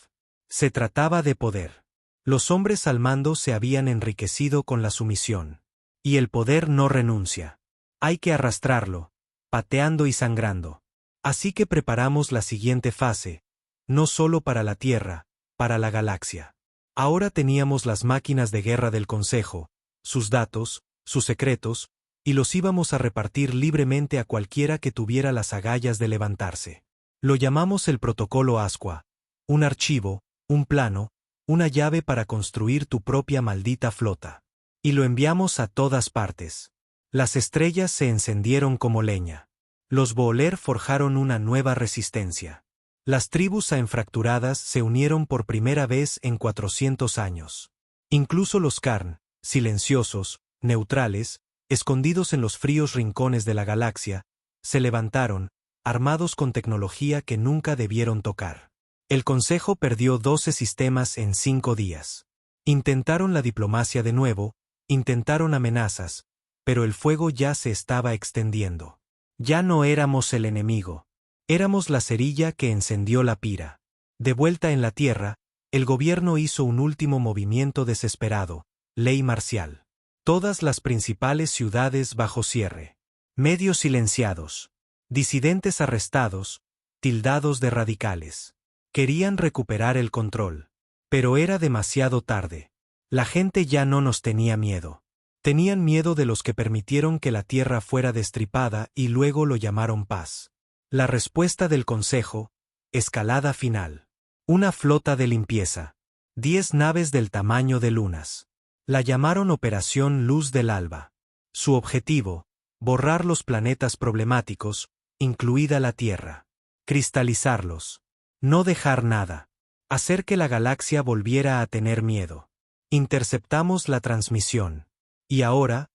Se trataba de poder. Los hombres al mando se habían enriquecido con la sumisión. Y el poder no renuncia. Hay que arrastrarlo, pateando y sangrando. Así que preparamos la siguiente fase, no solo para la Tierra, para la galaxia. Ahora teníamos las máquinas de guerra del Consejo, sus datos, sus secretos, y los íbamos a repartir libremente a cualquiera que tuviera las agallas de levantarse. Lo llamamos el Protocolo Asqua, un archivo, un plano, una llave para construir tu propia maldita flota. Y lo enviamos a todas partes. Las estrellas se encendieron como leña. Los Bo'oler forjaron una nueva resistencia. Las tribus enfracturadas se unieron por primera vez en 400 años. Incluso los Karn, silenciosos, neutrales, escondidos en los fríos rincones de la galaxia, se levantaron, armados con tecnología que nunca debieron tocar. El Consejo perdió 12 sistemas en 5 días. Intentaron la diplomacia de nuevo, intentaron amenazas, pero el fuego ya se estaba extendiendo. Ya no éramos el enemigo. Éramos la cerilla que encendió la pira. De vuelta en la Tierra, el gobierno hizo un último movimiento desesperado, ley marcial. Todas las principales ciudades bajo cierre. Medios silenciados. Disidentes arrestados, tildados de radicales. Querían recuperar el control. Pero era demasiado tarde. La gente ya no nos tenía miedo. Tenían miedo de los que permitieron que la tierra fuera destripada y luego lo llamaron paz. La respuesta del Consejo: escalada final. Una flota de limpieza. 10 naves del tamaño de lunas. La llamaron Operación Luz del Alba. Su objetivo: borrar los planetas problemáticos, incluida la Tierra. Cristalizarlos. No dejar nada. Hacer que la galaxia volviera a tener miedo. Interceptamos la transmisión. Y ahora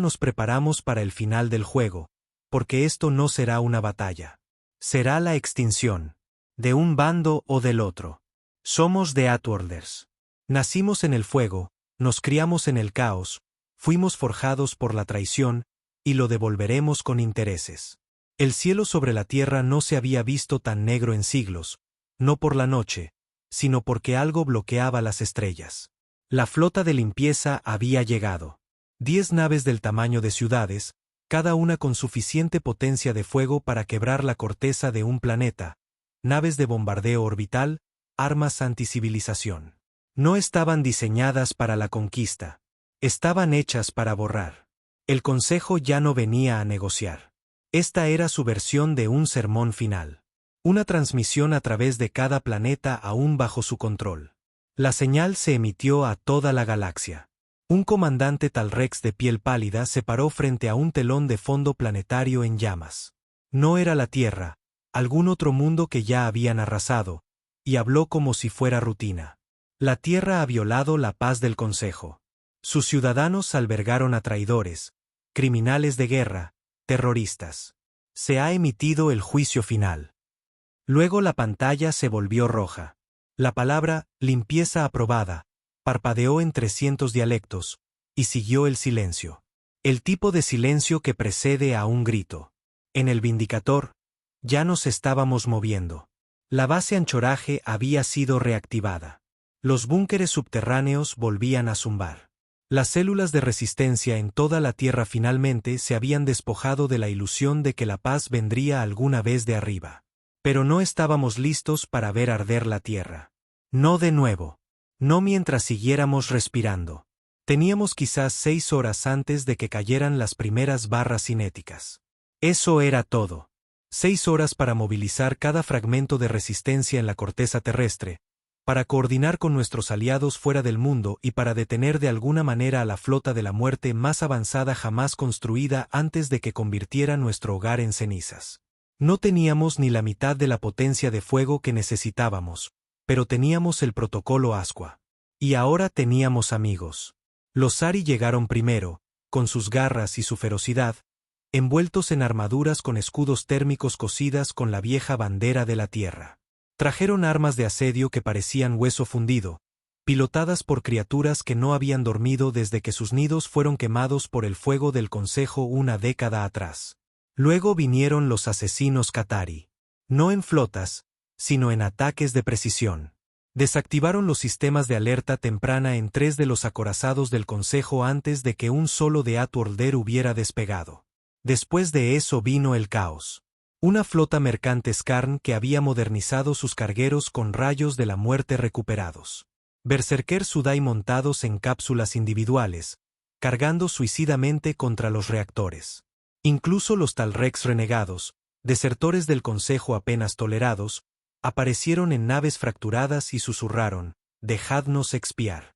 nos preparamos para el final del juego, porque esto no será una batalla. Será la extinción. De un bando o del otro. Somos The Outworlders. Nacimos en el fuego, nos criamos en el caos, fuimos forjados por la traición, y lo devolveremos con intereses. El cielo sobre la tierra no se había visto tan negro en siglos, no por la noche, sino porque algo bloqueaba las estrellas. La flota de limpieza había llegado. 10 naves del tamaño de ciudades, cada una con suficiente potencia de fuego para quebrar la corteza de un planeta, naves de bombardeo orbital, armas anticivilización. No estaban diseñadas para la conquista. Estaban hechas para borrar. El Consejo ya no venía a negociar. Esta era su versión de un sermón final. Una transmisión a través de cada planeta aún bajo su control. La señal se emitió a toda la galaxia. Un comandante Tal Rex de piel pálida se paró frente a un telón de fondo planetario en llamas. No era la Tierra, algún otro mundo que ya habían arrasado, y habló como si fuera rutina. La Tierra ha violado la paz del Consejo. Sus ciudadanos albergaron a traidores, criminales de guerra, terroristas. Se ha emitido el juicio final. Luego la pantalla se volvió roja. La palabra «limpieza aprobada» parpadeó en 300 dialectos, y siguió el silencio. El tipo de silencio que precede a un grito. En el Vindicator, ya nos estábamos moviendo. La base Anchorage había sido reactivada. Los búnkeres subterráneos volvían a zumbar. Las células de resistencia en toda la Tierra finalmente se habían despojado de la ilusión de que la paz vendría alguna vez de arriba. Pero no estábamos listos para ver arder la Tierra. No de nuevo. No mientras siguiéramos respirando. Teníamos quizás 6 horas antes de que cayeran las primeras barras cinéticas. Eso era todo. 6 horas para movilizar cada fragmento de resistencia en la corteza terrestre, para coordinar con nuestros aliados fuera del mundo y para detener de alguna manera a la flota de la muerte más avanzada jamás construida antes de que convirtiera nuestro hogar en cenizas. No teníamos ni la mitad de la potencia de fuego que necesitábamos, pero teníamos el protocolo Asqua. Y ahora teníamos amigos. Los Sari llegaron primero, con sus garras y su ferocidad, envueltos en armaduras con escudos térmicos cosidas con la vieja bandera de la Tierra. Trajeron armas de asedio que parecían hueso fundido, pilotadas por criaturas que no habían dormido desde que sus nidos fueron quemados por el fuego del Consejo una década atrás. Luego vinieron los asesinos Qatari. No en flotas, sino en ataques de precisión. Desactivaron los sistemas de alerta temprana en 3 de los acorazados del Consejo antes de que un solo de Outworlder hubiera despegado. Después de eso vino el caos. Una flota mercante Skarn que había modernizado sus cargueros con rayos de la muerte recuperados. Berserker Sudai montados en cápsulas individuales, cargando suicidamente contra los reactores. Incluso los Tal Rex renegados, desertores del Consejo apenas tolerados, aparecieron en naves fracturadas y susurraron: «Dejadnos expiar».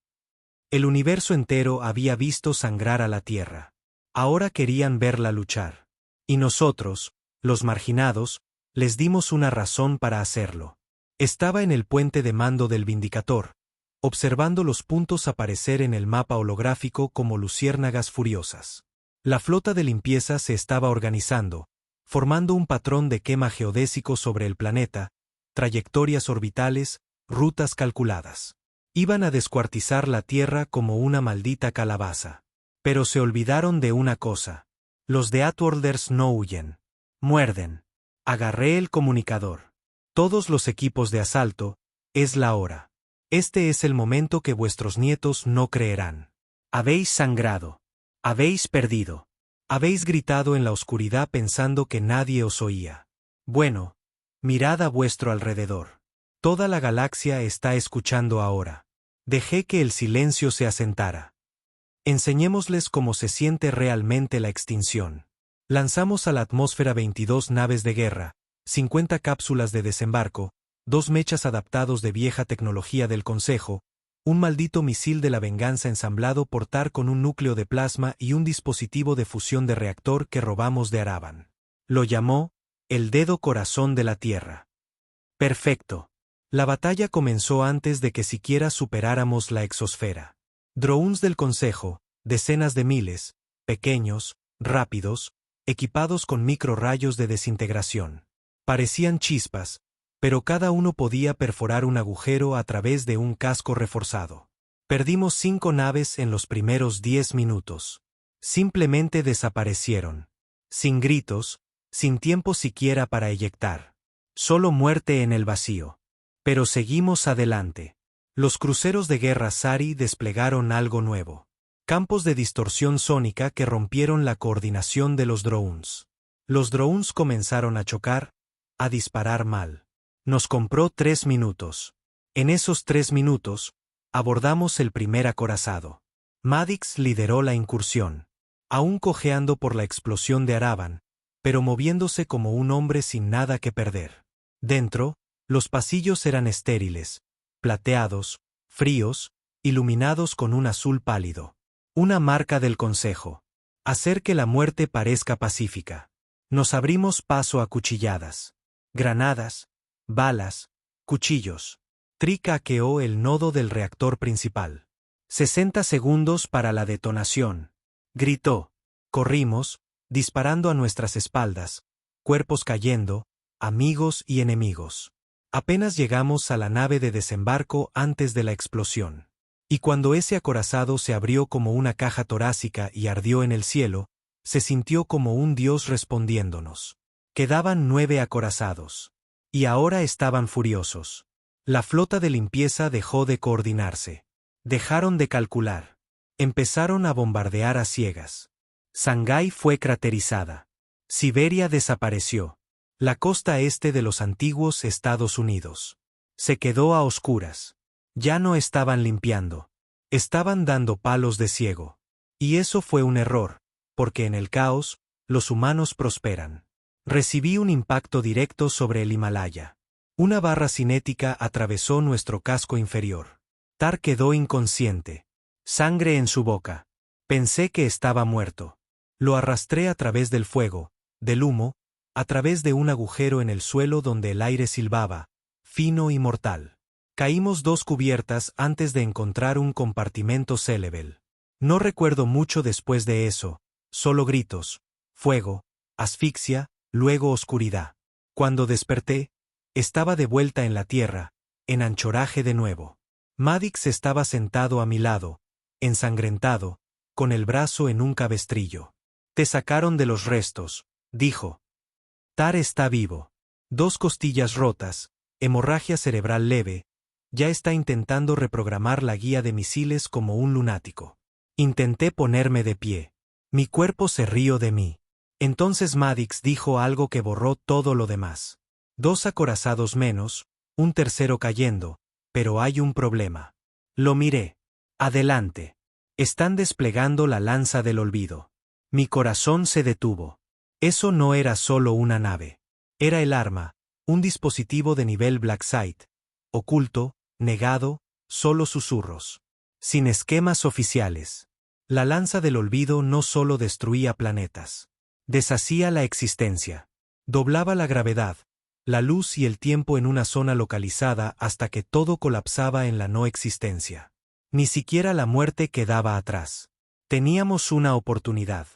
El universo entero había visto sangrar a la Tierra. Ahora querían verla luchar. Y nosotros, los marginados, les dimos una razón para hacerlo. Estaba en el puente de mando del Vindicator, observando los puntos aparecer en el mapa holográfico como luciérnagas furiosas. La flota de limpieza se estaba organizando, formando un patrón de quema geodésico sobre el planeta, trayectorias orbitales, rutas calculadas. Iban a descuartizar la Tierra como una maldita calabaza. Pero se olvidaron de una cosa. Los de Outworlders no huyen. Muerden. Agarré el comunicador. Todos los equipos de asalto, es la hora. Este es el momento que vuestros nietos no creerán. Habéis sangrado. Habéis perdido. Habéis gritado en la oscuridad pensando que nadie os oía. Bueno, mirad a vuestro alrededor. Toda la galaxia está escuchando ahora. Dejé que el silencio se asentara. Enseñémosles cómo se siente realmente la extinción. Lanzamos a la atmósfera 22 naves de guerra, 50 cápsulas de desembarco, 2 mechas adaptados de vieja tecnología del Consejo, un maldito misil de la venganza ensamblado por TAR con un núcleo de plasma y un dispositivo de fusión de reactor que robamos de Araban. Lo llamó el dedo corazón de la Tierra. Perfecto. La batalla comenzó antes de que siquiera superáramos la exosfera. Drones del Consejo, decenas de miles, pequeños, rápidos, equipados con microrrayos de desintegración. Parecían chispas, pero cada uno podía perforar un agujero a través de un casco reforzado. Perdimos 5 naves en los primeros 10 minutos. Simplemente desaparecieron. Sin gritos, sin tiempo siquiera para eyectar. Solo muerte en el vacío. Pero seguimos adelante. Los cruceros de guerra Sari desplegaron algo nuevo. Campos de distorsión sónica que rompieron la coordinación de los drones. Los drones comenzaron a chocar, a disparar mal. Nos compró 3 minutos. En esos 3 minutos, abordamos el primer acorazado. Madix lideró la incursión. Aún cojeando por la explosión de Araban, pero moviéndose como un hombre sin nada que perder. Dentro, los pasillos eran estériles, plateados, fríos, iluminados con un azul pálido. Una marca del Consejo. Hacer que la muerte parezca pacífica. Nos abrimos paso a cuchilladas. Granadas, balas, cuchillos. Trick hackeó el nodo del reactor principal. 60 segundos para la detonación. Gritó. Corrimos, disparando a nuestras espaldas, cuerpos cayendo, amigos y enemigos. Apenas llegamos a la nave de desembarco antes de la explosión. Y cuando ese acorazado se abrió como una caja torácica y ardió en el cielo, se sintió como un dios respondiéndonos. Quedaban 9 acorazados. Y ahora estaban furiosos. La flota de limpieza dejó de coordinarse. Dejaron de calcular. Empezaron a bombardear a ciegas. Shanghái fue craterizada. Siberia desapareció. La costa este de los antiguos Estados Unidos. Se quedó a oscuras. Ya no estaban limpiando. Estaban dando palos de ciego. Y eso fue un error, porque en el caos, los humanos prosperan. Recibí un impacto directo sobre el Himalaya. Una barra cinética atravesó nuestro casco inferior. Tar quedó inconsciente. Sangre en su boca. Pensé que estaba muerto. Lo arrastré a través del fuego, del humo, a través de un agujero en el suelo donde el aire silbaba, fino y mortal. Caímos 2 cubiertas antes de encontrar un compartimento Celevel. No recuerdo mucho después de eso, solo gritos, fuego, asfixia, luego oscuridad. Cuando desperté, estaba de vuelta en la tierra, en anchoraje de nuevo. Madix estaba sentado a mi lado, ensangrentado, con el brazo en un cabestrillo. Te sacaron de los restos, dijo. Tar está vivo. 2 costillas rotas, hemorragia cerebral leve, ya está intentando reprogramar la guía de misiles como un lunático. Intenté ponerme de pie. Mi cuerpo se rió de mí. Entonces Madix dijo algo que borró todo lo demás. 2 acorazados menos, un tercero cayendo, pero hay un problema. Lo miré. Adelante. Están desplegando la lanza del olvido. Mi corazón se detuvo. Eso no era solo una nave. Era el arma, un dispositivo de nivel Black Site. Oculto, negado, solo susurros. Sin esquemas oficiales. La lanza del olvido no solo destruía planetas. Deshacía la existencia. Doblaba la gravedad, la luz y el tiempo en una zona localizada hasta que todo colapsaba en la no existencia. Ni siquiera la muerte quedaba atrás. Teníamos una oportunidad.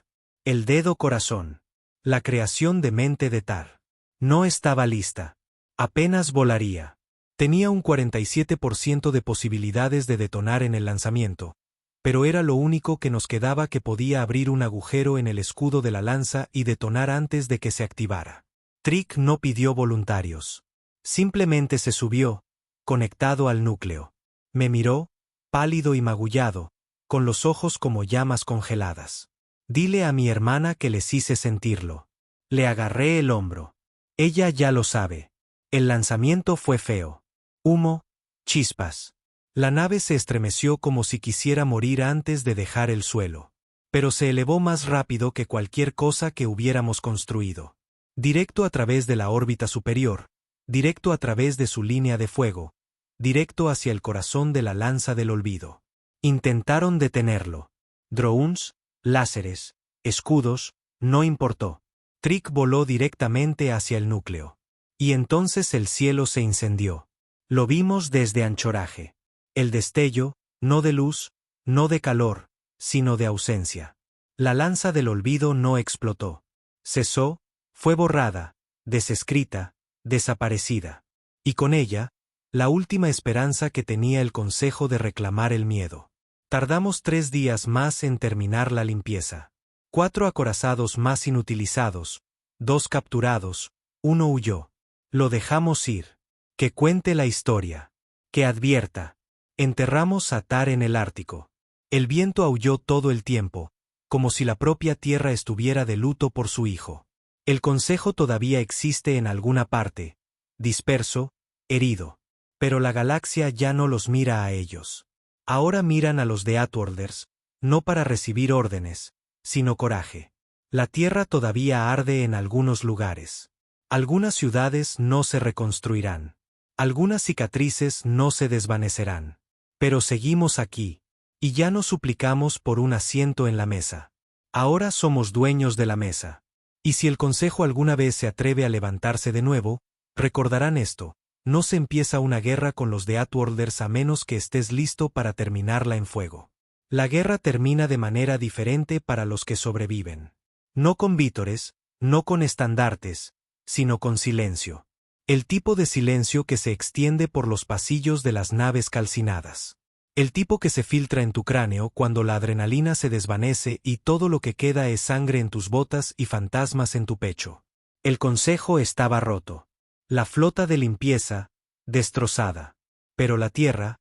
El dedo corazón. La creación de mente de Tar. No estaba lista. Apenas volaría. Tenía un 47% de posibilidades de detonar en el lanzamiento, pero era lo único que nos quedaba que podía abrir un agujero en el escudo de la lanza y detonar antes de que se activara. Trick no pidió voluntarios. Simplemente se subió, conectado al núcleo. Me miró, pálido y magullado, con los ojos como llamas congeladas. Dile a mi hermana que les hice sentirlo. Le agarré el hombro. Ella ya lo sabe. El lanzamiento fue feo. Humo, chispas. La nave se estremeció como si quisiera morir antes de dejar el suelo. Pero se elevó más rápido que cualquier cosa que hubiéramos construido. Directo a través de la órbita superior, directo a través de su línea de fuego, directo hacia el corazón de la lanza del olvido. Intentaron detenerlo. Drones, láseres, escudos, no importó. Trick voló directamente hacia el núcleo. Y entonces el cielo se incendió. Lo vimos desde anchoraje. El destello, no de luz, no de calor, sino de ausencia. La lanza del olvido no explotó. Cesó, fue borrada, desescrita, desaparecida. Y con ella, la última esperanza que tenía el Consejo de reclamar el miedo. Tardamos 3 días más en terminar la limpieza. 4 acorazados más inutilizados, 2 capturados, 1 huyó. Lo dejamos ir. Que cuente la historia. Que advierta. Enterramos a Tar en el Ártico. El viento aulló todo el tiempo, como si la propia tierra estuviera de luto por su hijo. El Consejo todavía existe en alguna parte, disperso, herido. Pero la galaxia ya no los mira a ellos. Ahora miran a los de Outworlders, no para recibir órdenes, sino coraje. La tierra todavía arde en algunos lugares. Algunas ciudades no se reconstruirán. Algunas cicatrices no se desvanecerán. Pero seguimos aquí. Y ya no suplicamos por un asiento en la mesa. Ahora somos dueños de la mesa. Y si el Consejo alguna vez se atreve a levantarse de nuevo, recordarán esto: no se empieza una guerra con los de Outworlders a menos que estés listo para terminarla en fuego. La guerra termina de manera diferente para los que sobreviven. No con vítores, no con estandartes, sino con silencio. El tipo de silencio que se extiende por los pasillos de las naves calcinadas. El tipo que se filtra en tu cráneo cuando la adrenalina se desvanece y todo lo que queda es sangre en tus botas y fantasmas en tu pecho. El Consejo estaba roto. La flota de limpieza, destrozada. Pero la tierra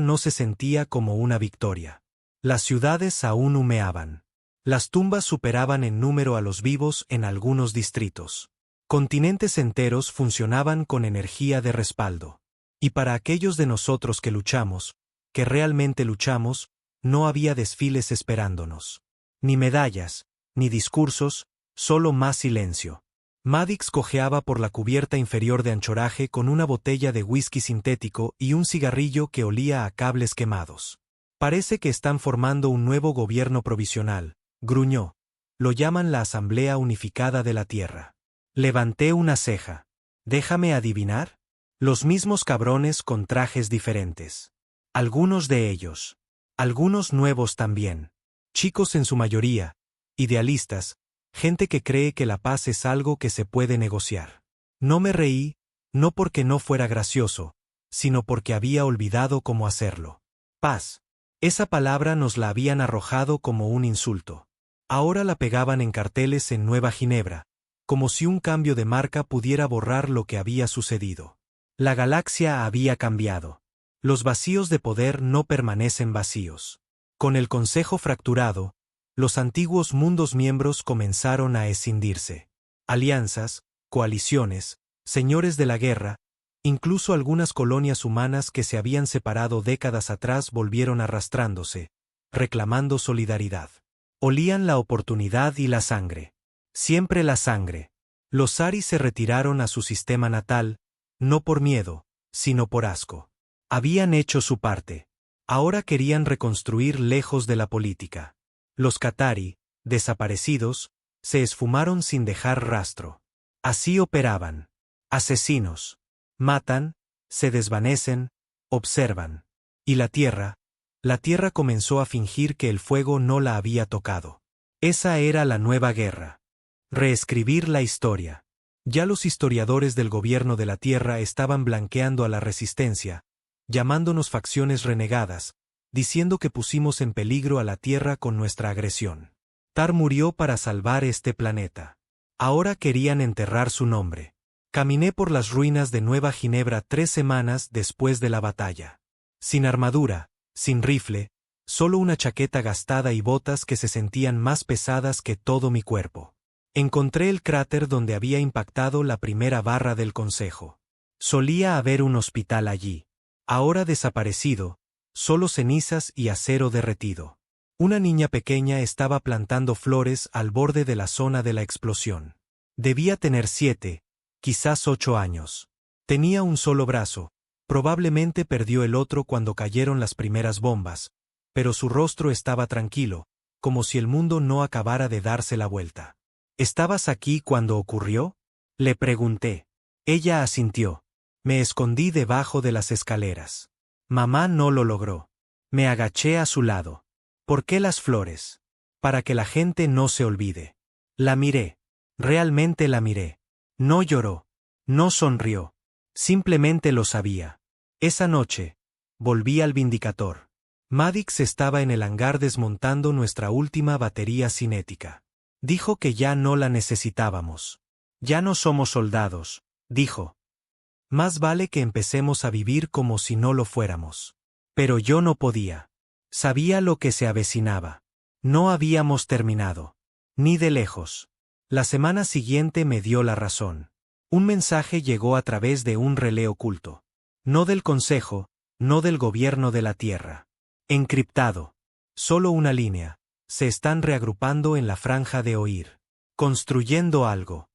no se sentía como una victoria. Las ciudades aún humeaban. Las tumbas superaban en número a los vivos en algunos distritos. Continentes enteros funcionaban con energía de respaldo. Y para aquellos de nosotros que luchamos, que realmente luchamos, no había desfiles esperándonos. Ni medallas, ni discursos, solo más silencio. Maddox cojeaba por la cubierta inferior de anchoraje con una botella de whisky sintético y un cigarrillo que olía a cables quemados. Parece que están formando un nuevo gobierno provisional, gruñó. Lo llaman la Asamblea Unificada de la Tierra. Levanté una ceja. ¿Déjame adivinar? Los mismos cabrones con trajes diferentes. Algunos de ellos. Algunos nuevos también. Chicos en su mayoría. Idealistas. Gente que cree que la paz es algo que se puede negociar. No me reí, no porque no fuera gracioso, sino porque había olvidado cómo hacerlo. Paz. Esa palabra nos la habían arrojado como un insulto. Ahora la pegaban en carteles en Nueva Ginebra, como si un cambio de marca pudiera borrar lo que había sucedido. La galaxia había cambiado. Los vacíos de poder no permanecen vacíos. Con el Consejo fracturado, los antiguos mundos miembros comenzaron a escindirse. Alianzas, coaliciones, señores de la guerra, incluso algunas colonias humanas que se habían separado décadas atrás volvieron arrastrándose, reclamando solidaridad. Olían la oportunidad y la sangre. Siempre la sangre. Los Sari se retiraron a su sistema natal, no por miedo, sino por asco. Habían hecho su parte. Ahora querían reconstruir lejos de la política. Los Qatari, desaparecidos, se esfumaron sin dejar rastro. Así operaban. Asesinos. Matan, se desvanecen, observan. Y la tierra comenzó a fingir que el fuego no la había tocado. Esa era la nueva guerra. Reescribir la historia. Ya los historiadores del gobierno de la Tierra estaban blanqueando a la resistencia, llamándonos facciones renegadas, diciendo que pusimos en peligro a la Tierra con nuestra agresión. Tar murió para salvar este planeta. Ahora querían enterrar su nombre. Caminé por las ruinas de Nueva Ginebra 3 semanas después de la batalla. Sin armadura, sin rifle, solo una chaqueta gastada y botas que se sentían más pesadas que todo mi cuerpo. Encontré el cráter donde había impactado la primera barra del Consejo. Solía haber un hospital allí. Ahora desaparecido, solo cenizas y acero derretido. Una niña pequeña estaba plantando flores al borde de la zona de la explosión. Debía tener 7, quizás 8 años. Tenía un solo brazo, probablemente perdió el otro cuando cayeron las primeras bombas, pero su rostro estaba tranquilo, como si el mundo no acabara de darse la vuelta. ¿Estabas aquí cuando ocurrió?, le pregunté. Ella asintió. Me escondí debajo de las escaleras. Mamá no lo logró. Me agaché a su lado. ¿Por qué las flores? Para que la gente no se olvide. La miré. Realmente la miré. No lloró. No sonrió. Simplemente lo sabía. Esa noche, volví al Vindicator. Maddox estaba en el hangar desmontando nuestra última batería cinética. Dijo que ya no la necesitábamos. Ya no somos soldados, dijo. Más vale que empecemos a vivir como si no lo fuéramos. Pero yo no podía. Sabía lo que se avecinaba. No habíamos terminado. Ni de lejos. La semana siguiente me dio la razón. Un mensaje llegó a través de un relé oculto. No del Consejo, no del gobierno de la Tierra. Encriptado. Solo una línea. Se están reagrupando en la franja de Oir. Construyendo algo.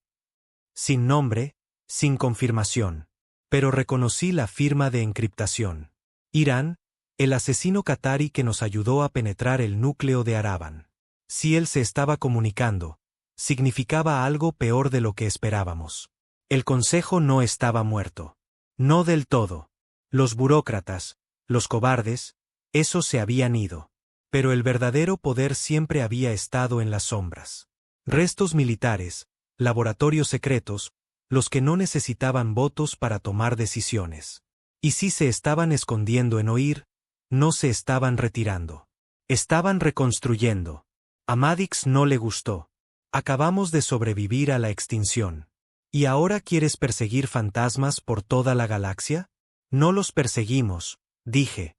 Sin nombre, sin confirmación. Pero reconocí la firma de encriptación. Irán, el asesino qatarí que nos ayudó a penetrar el núcleo de Araban. Si él se estaba comunicando, significaba algo peor de lo que esperábamos. El Consejo no estaba muerto. No del todo. Los burócratas, los cobardes, esos se habían ido. Pero el verdadero poder siempre había estado en las sombras. Restos militares, laboratorios secretos, los que no necesitaban votos para tomar decisiones. Y si se estaban escondiendo en Oir, no se estaban retirando. Estaban reconstruyendo. A Maddox no le gustó. Acabamos de sobrevivir a la extinción. ¿Y ahora quieres perseguir fantasmas por toda la galaxia? No los perseguimos, dije.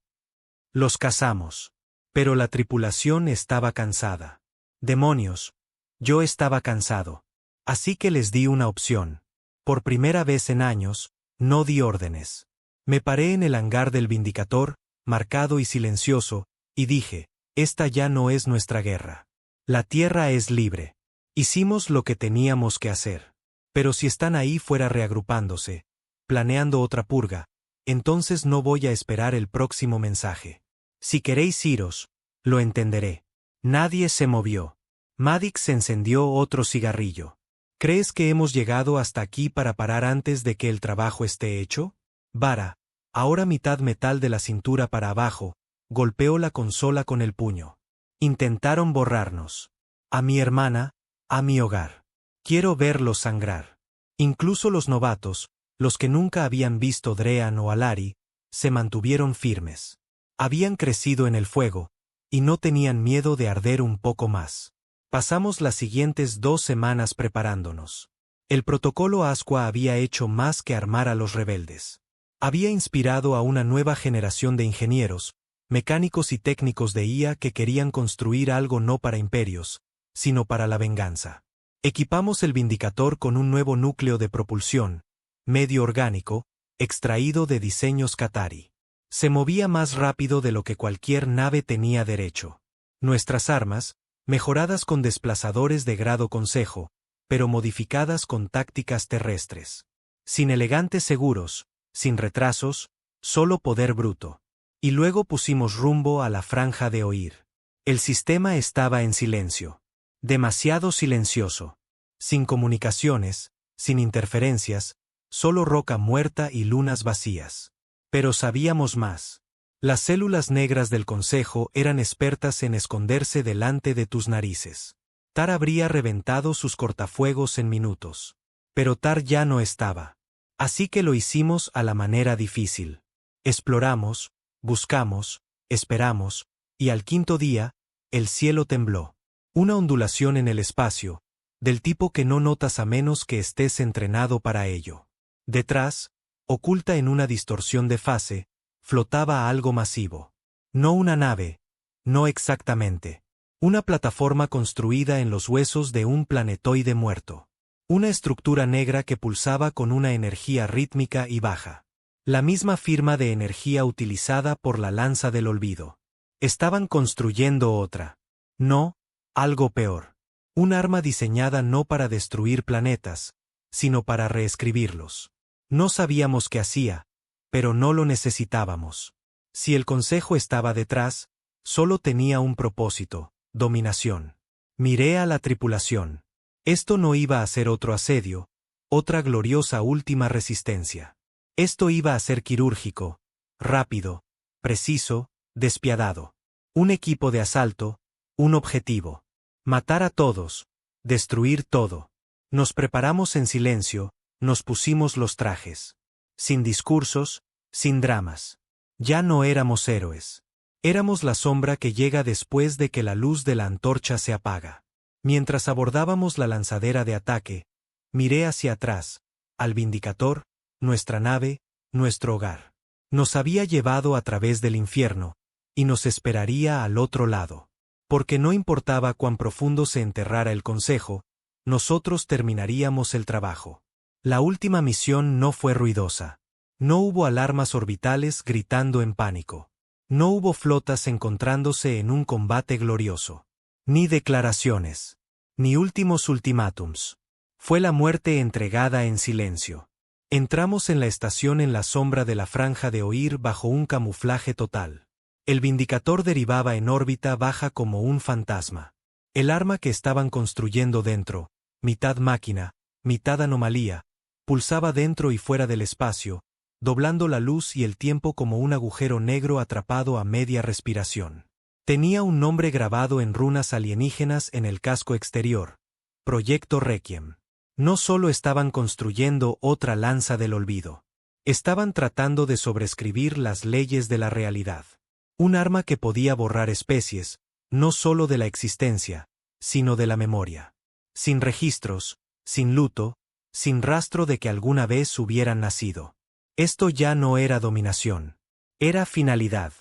Los cazamos. Pero la tripulación estaba cansada. Demonios. Yo estaba cansado. Así que les di una opción. Por primera vez en años, no di órdenes. Me paré en el hangar del Vindicator, marcado y silencioso, y dije, esta ya no es nuestra guerra. La Tierra es libre. Hicimos lo que teníamos que hacer. Pero si están ahí fuera reagrupándose, planeando otra purga, entonces no voy a esperar el próximo mensaje. Si queréis iros, lo entenderé. Nadie se movió. Maddox se encendió otro cigarrillo. ¿Crees que hemos llegado hasta aquí para parar antes de que el trabajo esté hecho? Vara, ahora mitad metal de la cintura para abajo, golpeó la consola con el puño. Intentaron borrarnos. A mi hermana, a mi hogar. Quiero verlos sangrar. Incluso los novatos, los que nunca habían visto Drean o Alari, se mantuvieron firmes. Habían crecido en el fuego, y no tenían miedo de arder un poco más. Pasamos las siguientes 2 semanas preparándonos. El protocolo Asqua había hecho más que armar a los rebeldes. Había inspirado a una nueva generación de ingenieros, mecánicos y técnicos de IA que querían construir algo no para imperios, sino para la venganza. Equipamos el Vindicator con un nuevo núcleo de propulsión, medio orgánico, extraído de diseños qatarí. Se movía más rápido de lo que cualquier nave tenía derecho. Nuestras armas, mejoradas con desplazadores de grado Consejo, pero modificadas con tácticas terrestres. Sin elegantes seguros, sin retrasos, solo poder bruto. Y luego pusimos rumbo a la franja de Oir. El sistema estaba en silencio. Demasiado silencioso. Sin comunicaciones, sin interferencias, solo roca muerta y lunas vacías. Pero sabíamos más. Las células negras del Consejo eran expertas en esconderse delante de tus narices. Tar habría reventado sus cortafuegos en minutos. Pero Tar ya no estaba. Así que lo hicimos a la manera difícil. Exploramos, buscamos, esperamos, y al 5.º día, el cielo tembló. Una ondulación en el espacio, del tipo que no notas a menos que estés entrenado para ello. Detrás, oculta en una distorsión de fase, flotaba algo masivo. No una nave, no exactamente. Una plataforma construida en los huesos de un planetoide muerto. Una estructura negra que pulsaba con una energía rítmica y baja. La misma firma de energía utilizada por la lanza del olvido. Estaban construyendo otra. No, algo peor. Un arma diseñada no para destruir planetas, sino para reescribirlos. No sabíamos qué hacía, pero no lo necesitábamos. Si el Consejo estaba detrás, solo tenía un propósito: dominación. Miré a la tripulación. Esto no iba a ser otro asedio, otra gloriosa última resistencia. Esto iba a ser quirúrgico, rápido, preciso, despiadado. Un equipo de asalto, un objetivo. Matar a todos, destruir todo. Nos preparamos en silencio, nos pusimos los trajes. Sin discursos, sin dramas. Ya no éramos héroes. Éramos la sombra que llega después de que la luz de la antorcha se apaga. Mientras abordábamos la lanzadera de ataque, miré hacia atrás, al Vindicator, nuestra nave, nuestro hogar. Nos había llevado a través del infierno, y nos esperaría al otro lado. Porque no importaba cuán profundo se enterrara el Consejo, nosotros terminaríamos el trabajo. La última misión no fue ruidosa. No hubo alarmas orbitales gritando en pánico. No hubo flotas encontrándose en un combate glorioso. Ni declaraciones. Ni últimos ultimátums. Fue la muerte entregada en silencio. Entramos en la estación en la sombra de la franja de Oir bajo un camuflaje total. El Vindicator derivaba en órbita baja como un fantasma. El arma que estaban construyendo dentro, mitad máquina, mitad anomalía, pulsaba dentro y fuera del espacio, doblando la luz y el tiempo como un agujero negro atrapado a media respiración. Tenía un nombre grabado en runas alienígenas en el casco exterior: Proyecto Requiem. No solo estaban construyendo otra lanza del olvido. Estaban tratando de sobreescribir las leyes de la realidad. Un arma que podía borrar especies, no solo de la existencia, sino de la memoria. Sin registros, sin luto, sin rastro de que alguna vez hubieran nacido. Esto ya no era dominación. Era finalidad.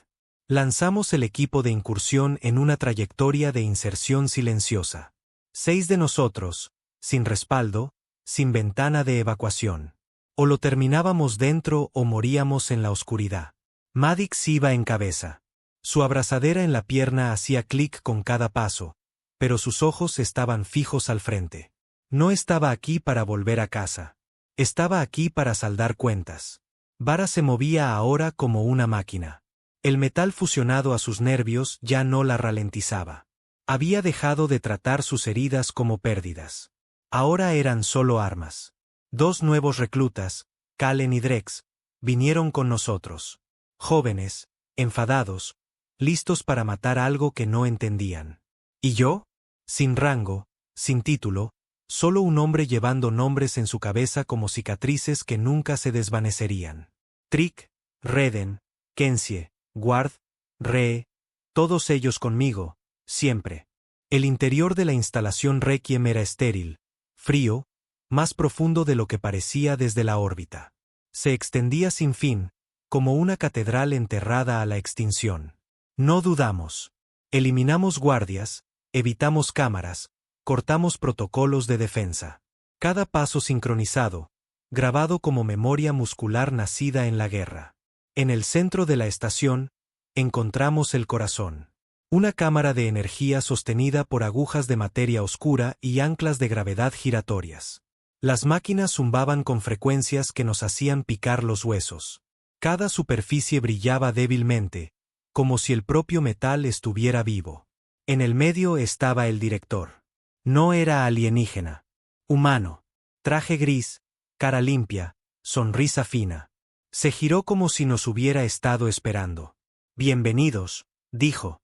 Lanzamos el equipo de incursión en una trayectoria de inserción silenciosa. 6 de nosotros, sin respaldo, sin ventana de evacuación. O lo terminábamos dentro o moríamos en la oscuridad. Maddox iba en cabeza. Su abrazadera en la pierna hacía clic con cada paso, pero sus ojos estaban fijos al frente. No estaba aquí para volver a casa. Estaba aquí para saldar cuentas. Vara se movía ahora como una máquina. El metal fusionado a sus nervios ya no la ralentizaba. Había dejado de tratar sus heridas como pérdidas. Ahora eran solo armas. 2 nuevos reclutas, Kalen y Drex, vinieron con nosotros. Jóvenes, enfadados, listos para matar algo que no entendían. ¿Y yo? Sin rango, sin título, solo un hombre llevando nombres en su cabeza como cicatrices que nunca se desvanecerían. Trick, Reden, Kenzie, Ward, Ree, todos ellos conmigo, siempre. El interior de la instalación Requiem era estéril, frío, más profundo de lo que parecía desde la órbita. Se extendía sin fin, como una catedral enterrada a la extinción. No dudamos. Eliminamos guardias, evitamos cámaras, cortamos protocolos de defensa. Cada paso sincronizado, grabado como memoria muscular nacida en la guerra. En el centro de la estación, encontramos el corazón. Una cámara de energía sostenida por agujas de materia oscura y anclas de gravedad giratorias. Las máquinas zumbaban con frecuencias que nos hacían picar los huesos. Cada superficie brillaba débilmente, como si el propio metal estuviera vivo. En el medio estaba el director. No era alienígena. Humano. Traje gris, cara limpia, sonrisa fina. Se giró como si nos hubiera estado esperando. Bienvenidos, dijo.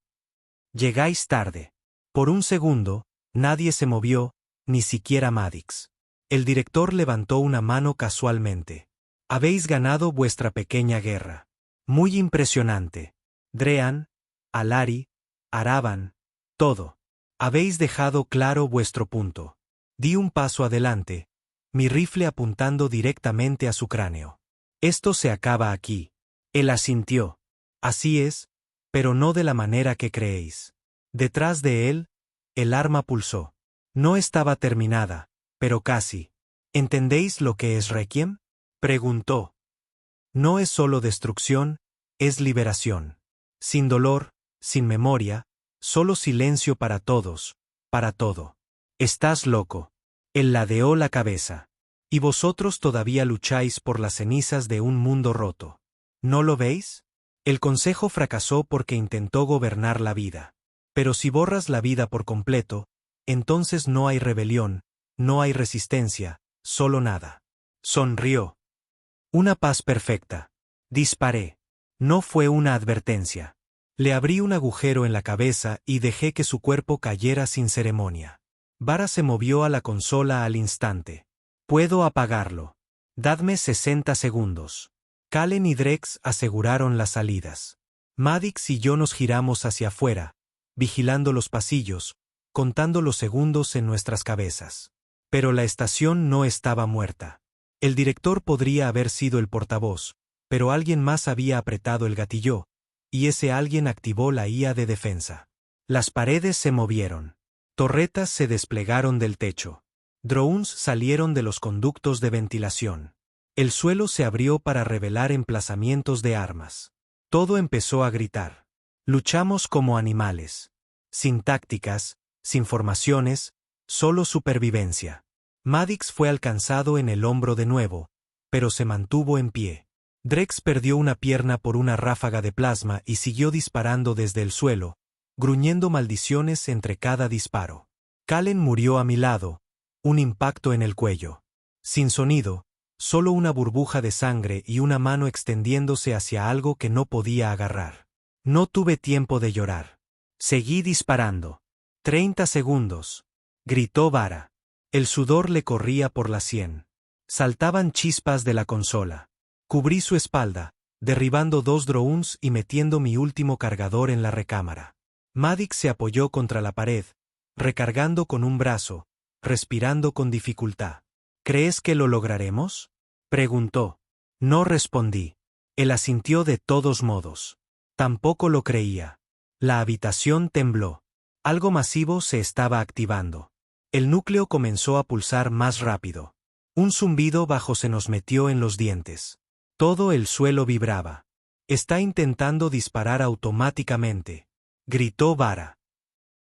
Llegáis tarde. Por un segundo, nadie se movió, ni siquiera Maddox. El director levantó una mano casualmente. Habéis ganado vuestra pequeña guerra. Muy impresionante. Drean, Alari, Araban, todo. Habéis dejado claro vuestro punto. Di un paso adelante, mi rifle apuntando directamente a su cráneo. Esto se acaba aquí. Él asintió. Así es, pero no de la manera que creéis. Detrás de él, el arma pulsó. No estaba terminada, pero casi. ¿Entendéis lo que es Requiem? Preguntó. No es solo destrucción, es liberación. Sin dolor, sin memoria, solo silencio para todos, para todo. Estás loco. Él ladeó la cabeza. Y vosotros todavía lucháis por las cenizas de un mundo roto. ¿No lo veis? El consejo fracasó porque intentó gobernar la vida. Pero si borras la vida por completo, entonces no hay rebelión, no hay resistencia, solo nada. Sonrió. Una paz perfecta. Disparé. No fue una advertencia. Le abrí un agujero en la cabeza y dejé que su cuerpo cayera sin ceremonia. Vara se movió a la consola al instante. Puedo apagarlo. Dadme 60 segundos. Calen y Drex aseguraron las salidas. Maddox y yo nos giramos hacia afuera, vigilando los pasillos, contando los segundos en nuestras cabezas. Pero la estación no estaba muerta. El director podría haber sido el portavoz, pero alguien más había apretado el gatillo, y ese alguien activó la IA de defensa. Las paredes se movieron. Torretas se desplegaron del techo. Drones salieron de los conductos de ventilación. El suelo se abrió para revelar emplazamientos de armas. Todo empezó a gritar. Luchamos como animales. Sin tácticas, sin formaciones, solo supervivencia. Maddox fue alcanzado en el hombro de nuevo, pero se mantuvo en pie. Drex perdió una pierna por una ráfaga de plasma y siguió disparando desde el suelo, gruñendo maldiciones entre cada disparo. Calen murió a mi lado, un impacto en el cuello. Sin sonido, solo una burbuja de sangre y una mano extendiéndose hacia algo que no podía agarrar. No tuve tiempo de llorar. Seguí disparando. 30 segundos. Gritó Vara. El sudor le corría por la sien. Saltaban chispas de la consola. Cubrí su espalda, derribando 2 drones y metiendo mi último cargador en la recámara. Maddox se apoyó contra la pared, recargando con un brazo, respirando con dificultad. ¿Crees que lo lograremos? Preguntó. No respondí. Él asintió de todos modos. Tampoco lo creía. La habitación tembló. Algo masivo se estaba activando. El núcleo comenzó a pulsar más rápido. Un zumbido bajo se nos metió en los dientes. Todo el suelo vibraba. Está intentando disparar automáticamente, gritó Vara.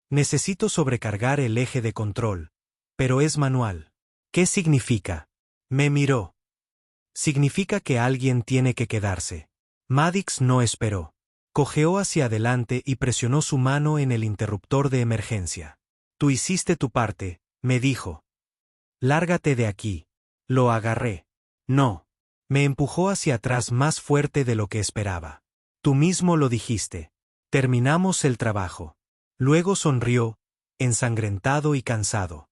Necesito sobrecargar el eje de control, pero es manual. ¿Qué significa? Me miró. Significa que alguien tiene que quedarse. Maddox no esperó. Cojeó hacia adelante y presionó su mano en el interruptor de emergencia. Tú hiciste tu parte, me dijo. Lárgate de aquí. Lo agarré. No. Me empujó hacia atrás más fuerte de lo que esperaba. Tú mismo lo dijiste. Terminamos el trabajo. Luego sonrió, ensangrentado y cansado.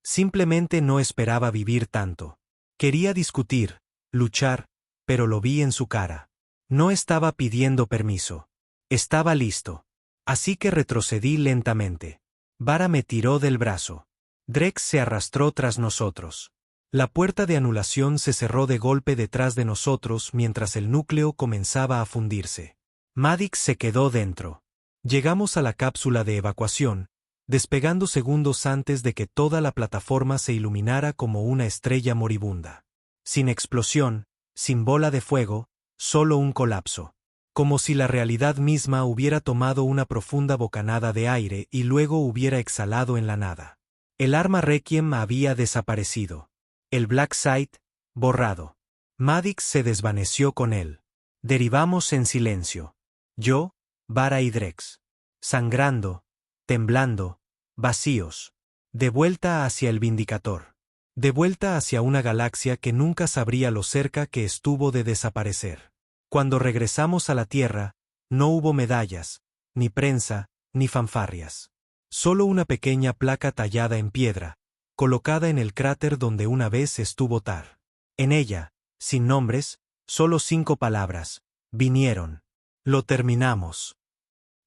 Simplemente no esperaba vivir tanto. Quería discutir, luchar, pero lo vi en su cara. No estaba pidiendo permiso. Estaba listo. Así que retrocedí lentamente. Vara me tiró del brazo. Drex se arrastró tras nosotros. La puerta de anulación se cerró de golpe detrás de nosotros mientras el núcleo comenzaba a fundirse. Maddox se quedó dentro. Llegamos a la cápsula de evacuación, despegando segundos antes de que toda la plataforma se iluminara como una estrella moribunda. Sin explosión, sin bola de fuego, solo un colapso. Como si la realidad misma hubiera tomado una profunda bocanada de aire y luego hubiera exhalado en la nada. El arma Requiem había desaparecido. El Black Sight, borrado. Maddox se desvaneció con él. Derivamos en silencio. Yo, Vara y Drex. Sangrando, temblando, vacíos. De vuelta hacia el Vindicator. De vuelta hacia una galaxia que nunca sabría lo cerca que estuvo de desaparecer. Cuando regresamos a la Tierra, no hubo medallas, ni prensa, ni fanfarrias. Solo una pequeña placa tallada en piedra, colocada en el cráter donde una vez estuvo Tar. En ella, sin nombres, solo 5 palabras. Vinieron. Lo terminamos.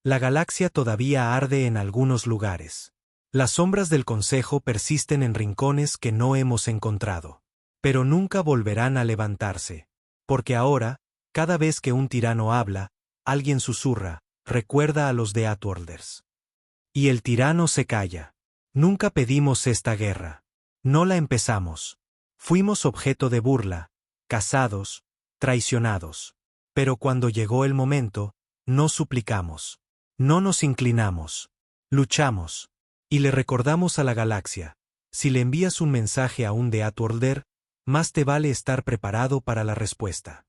La galaxia todavía arde en algunos lugares. Las sombras del Consejo persisten en rincones que no hemos encontrado. Pero nunca volverán a levantarse. Porque ahora, cada vez que un tirano habla, alguien susurra, recuerda a los de Outworlders. Y el tirano se calla. Nunca pedimos esta guerra. No la empezamos. Fuimos objeto de burla, cazados, traicionados. Pero cuando llegó el momento, no suplicamos. No nos inclinamos. Luchamos. Y le recordamos a la galaxia, si le envías un mensaje a un de Outworlder, más te vale estar preparado para la respuesta.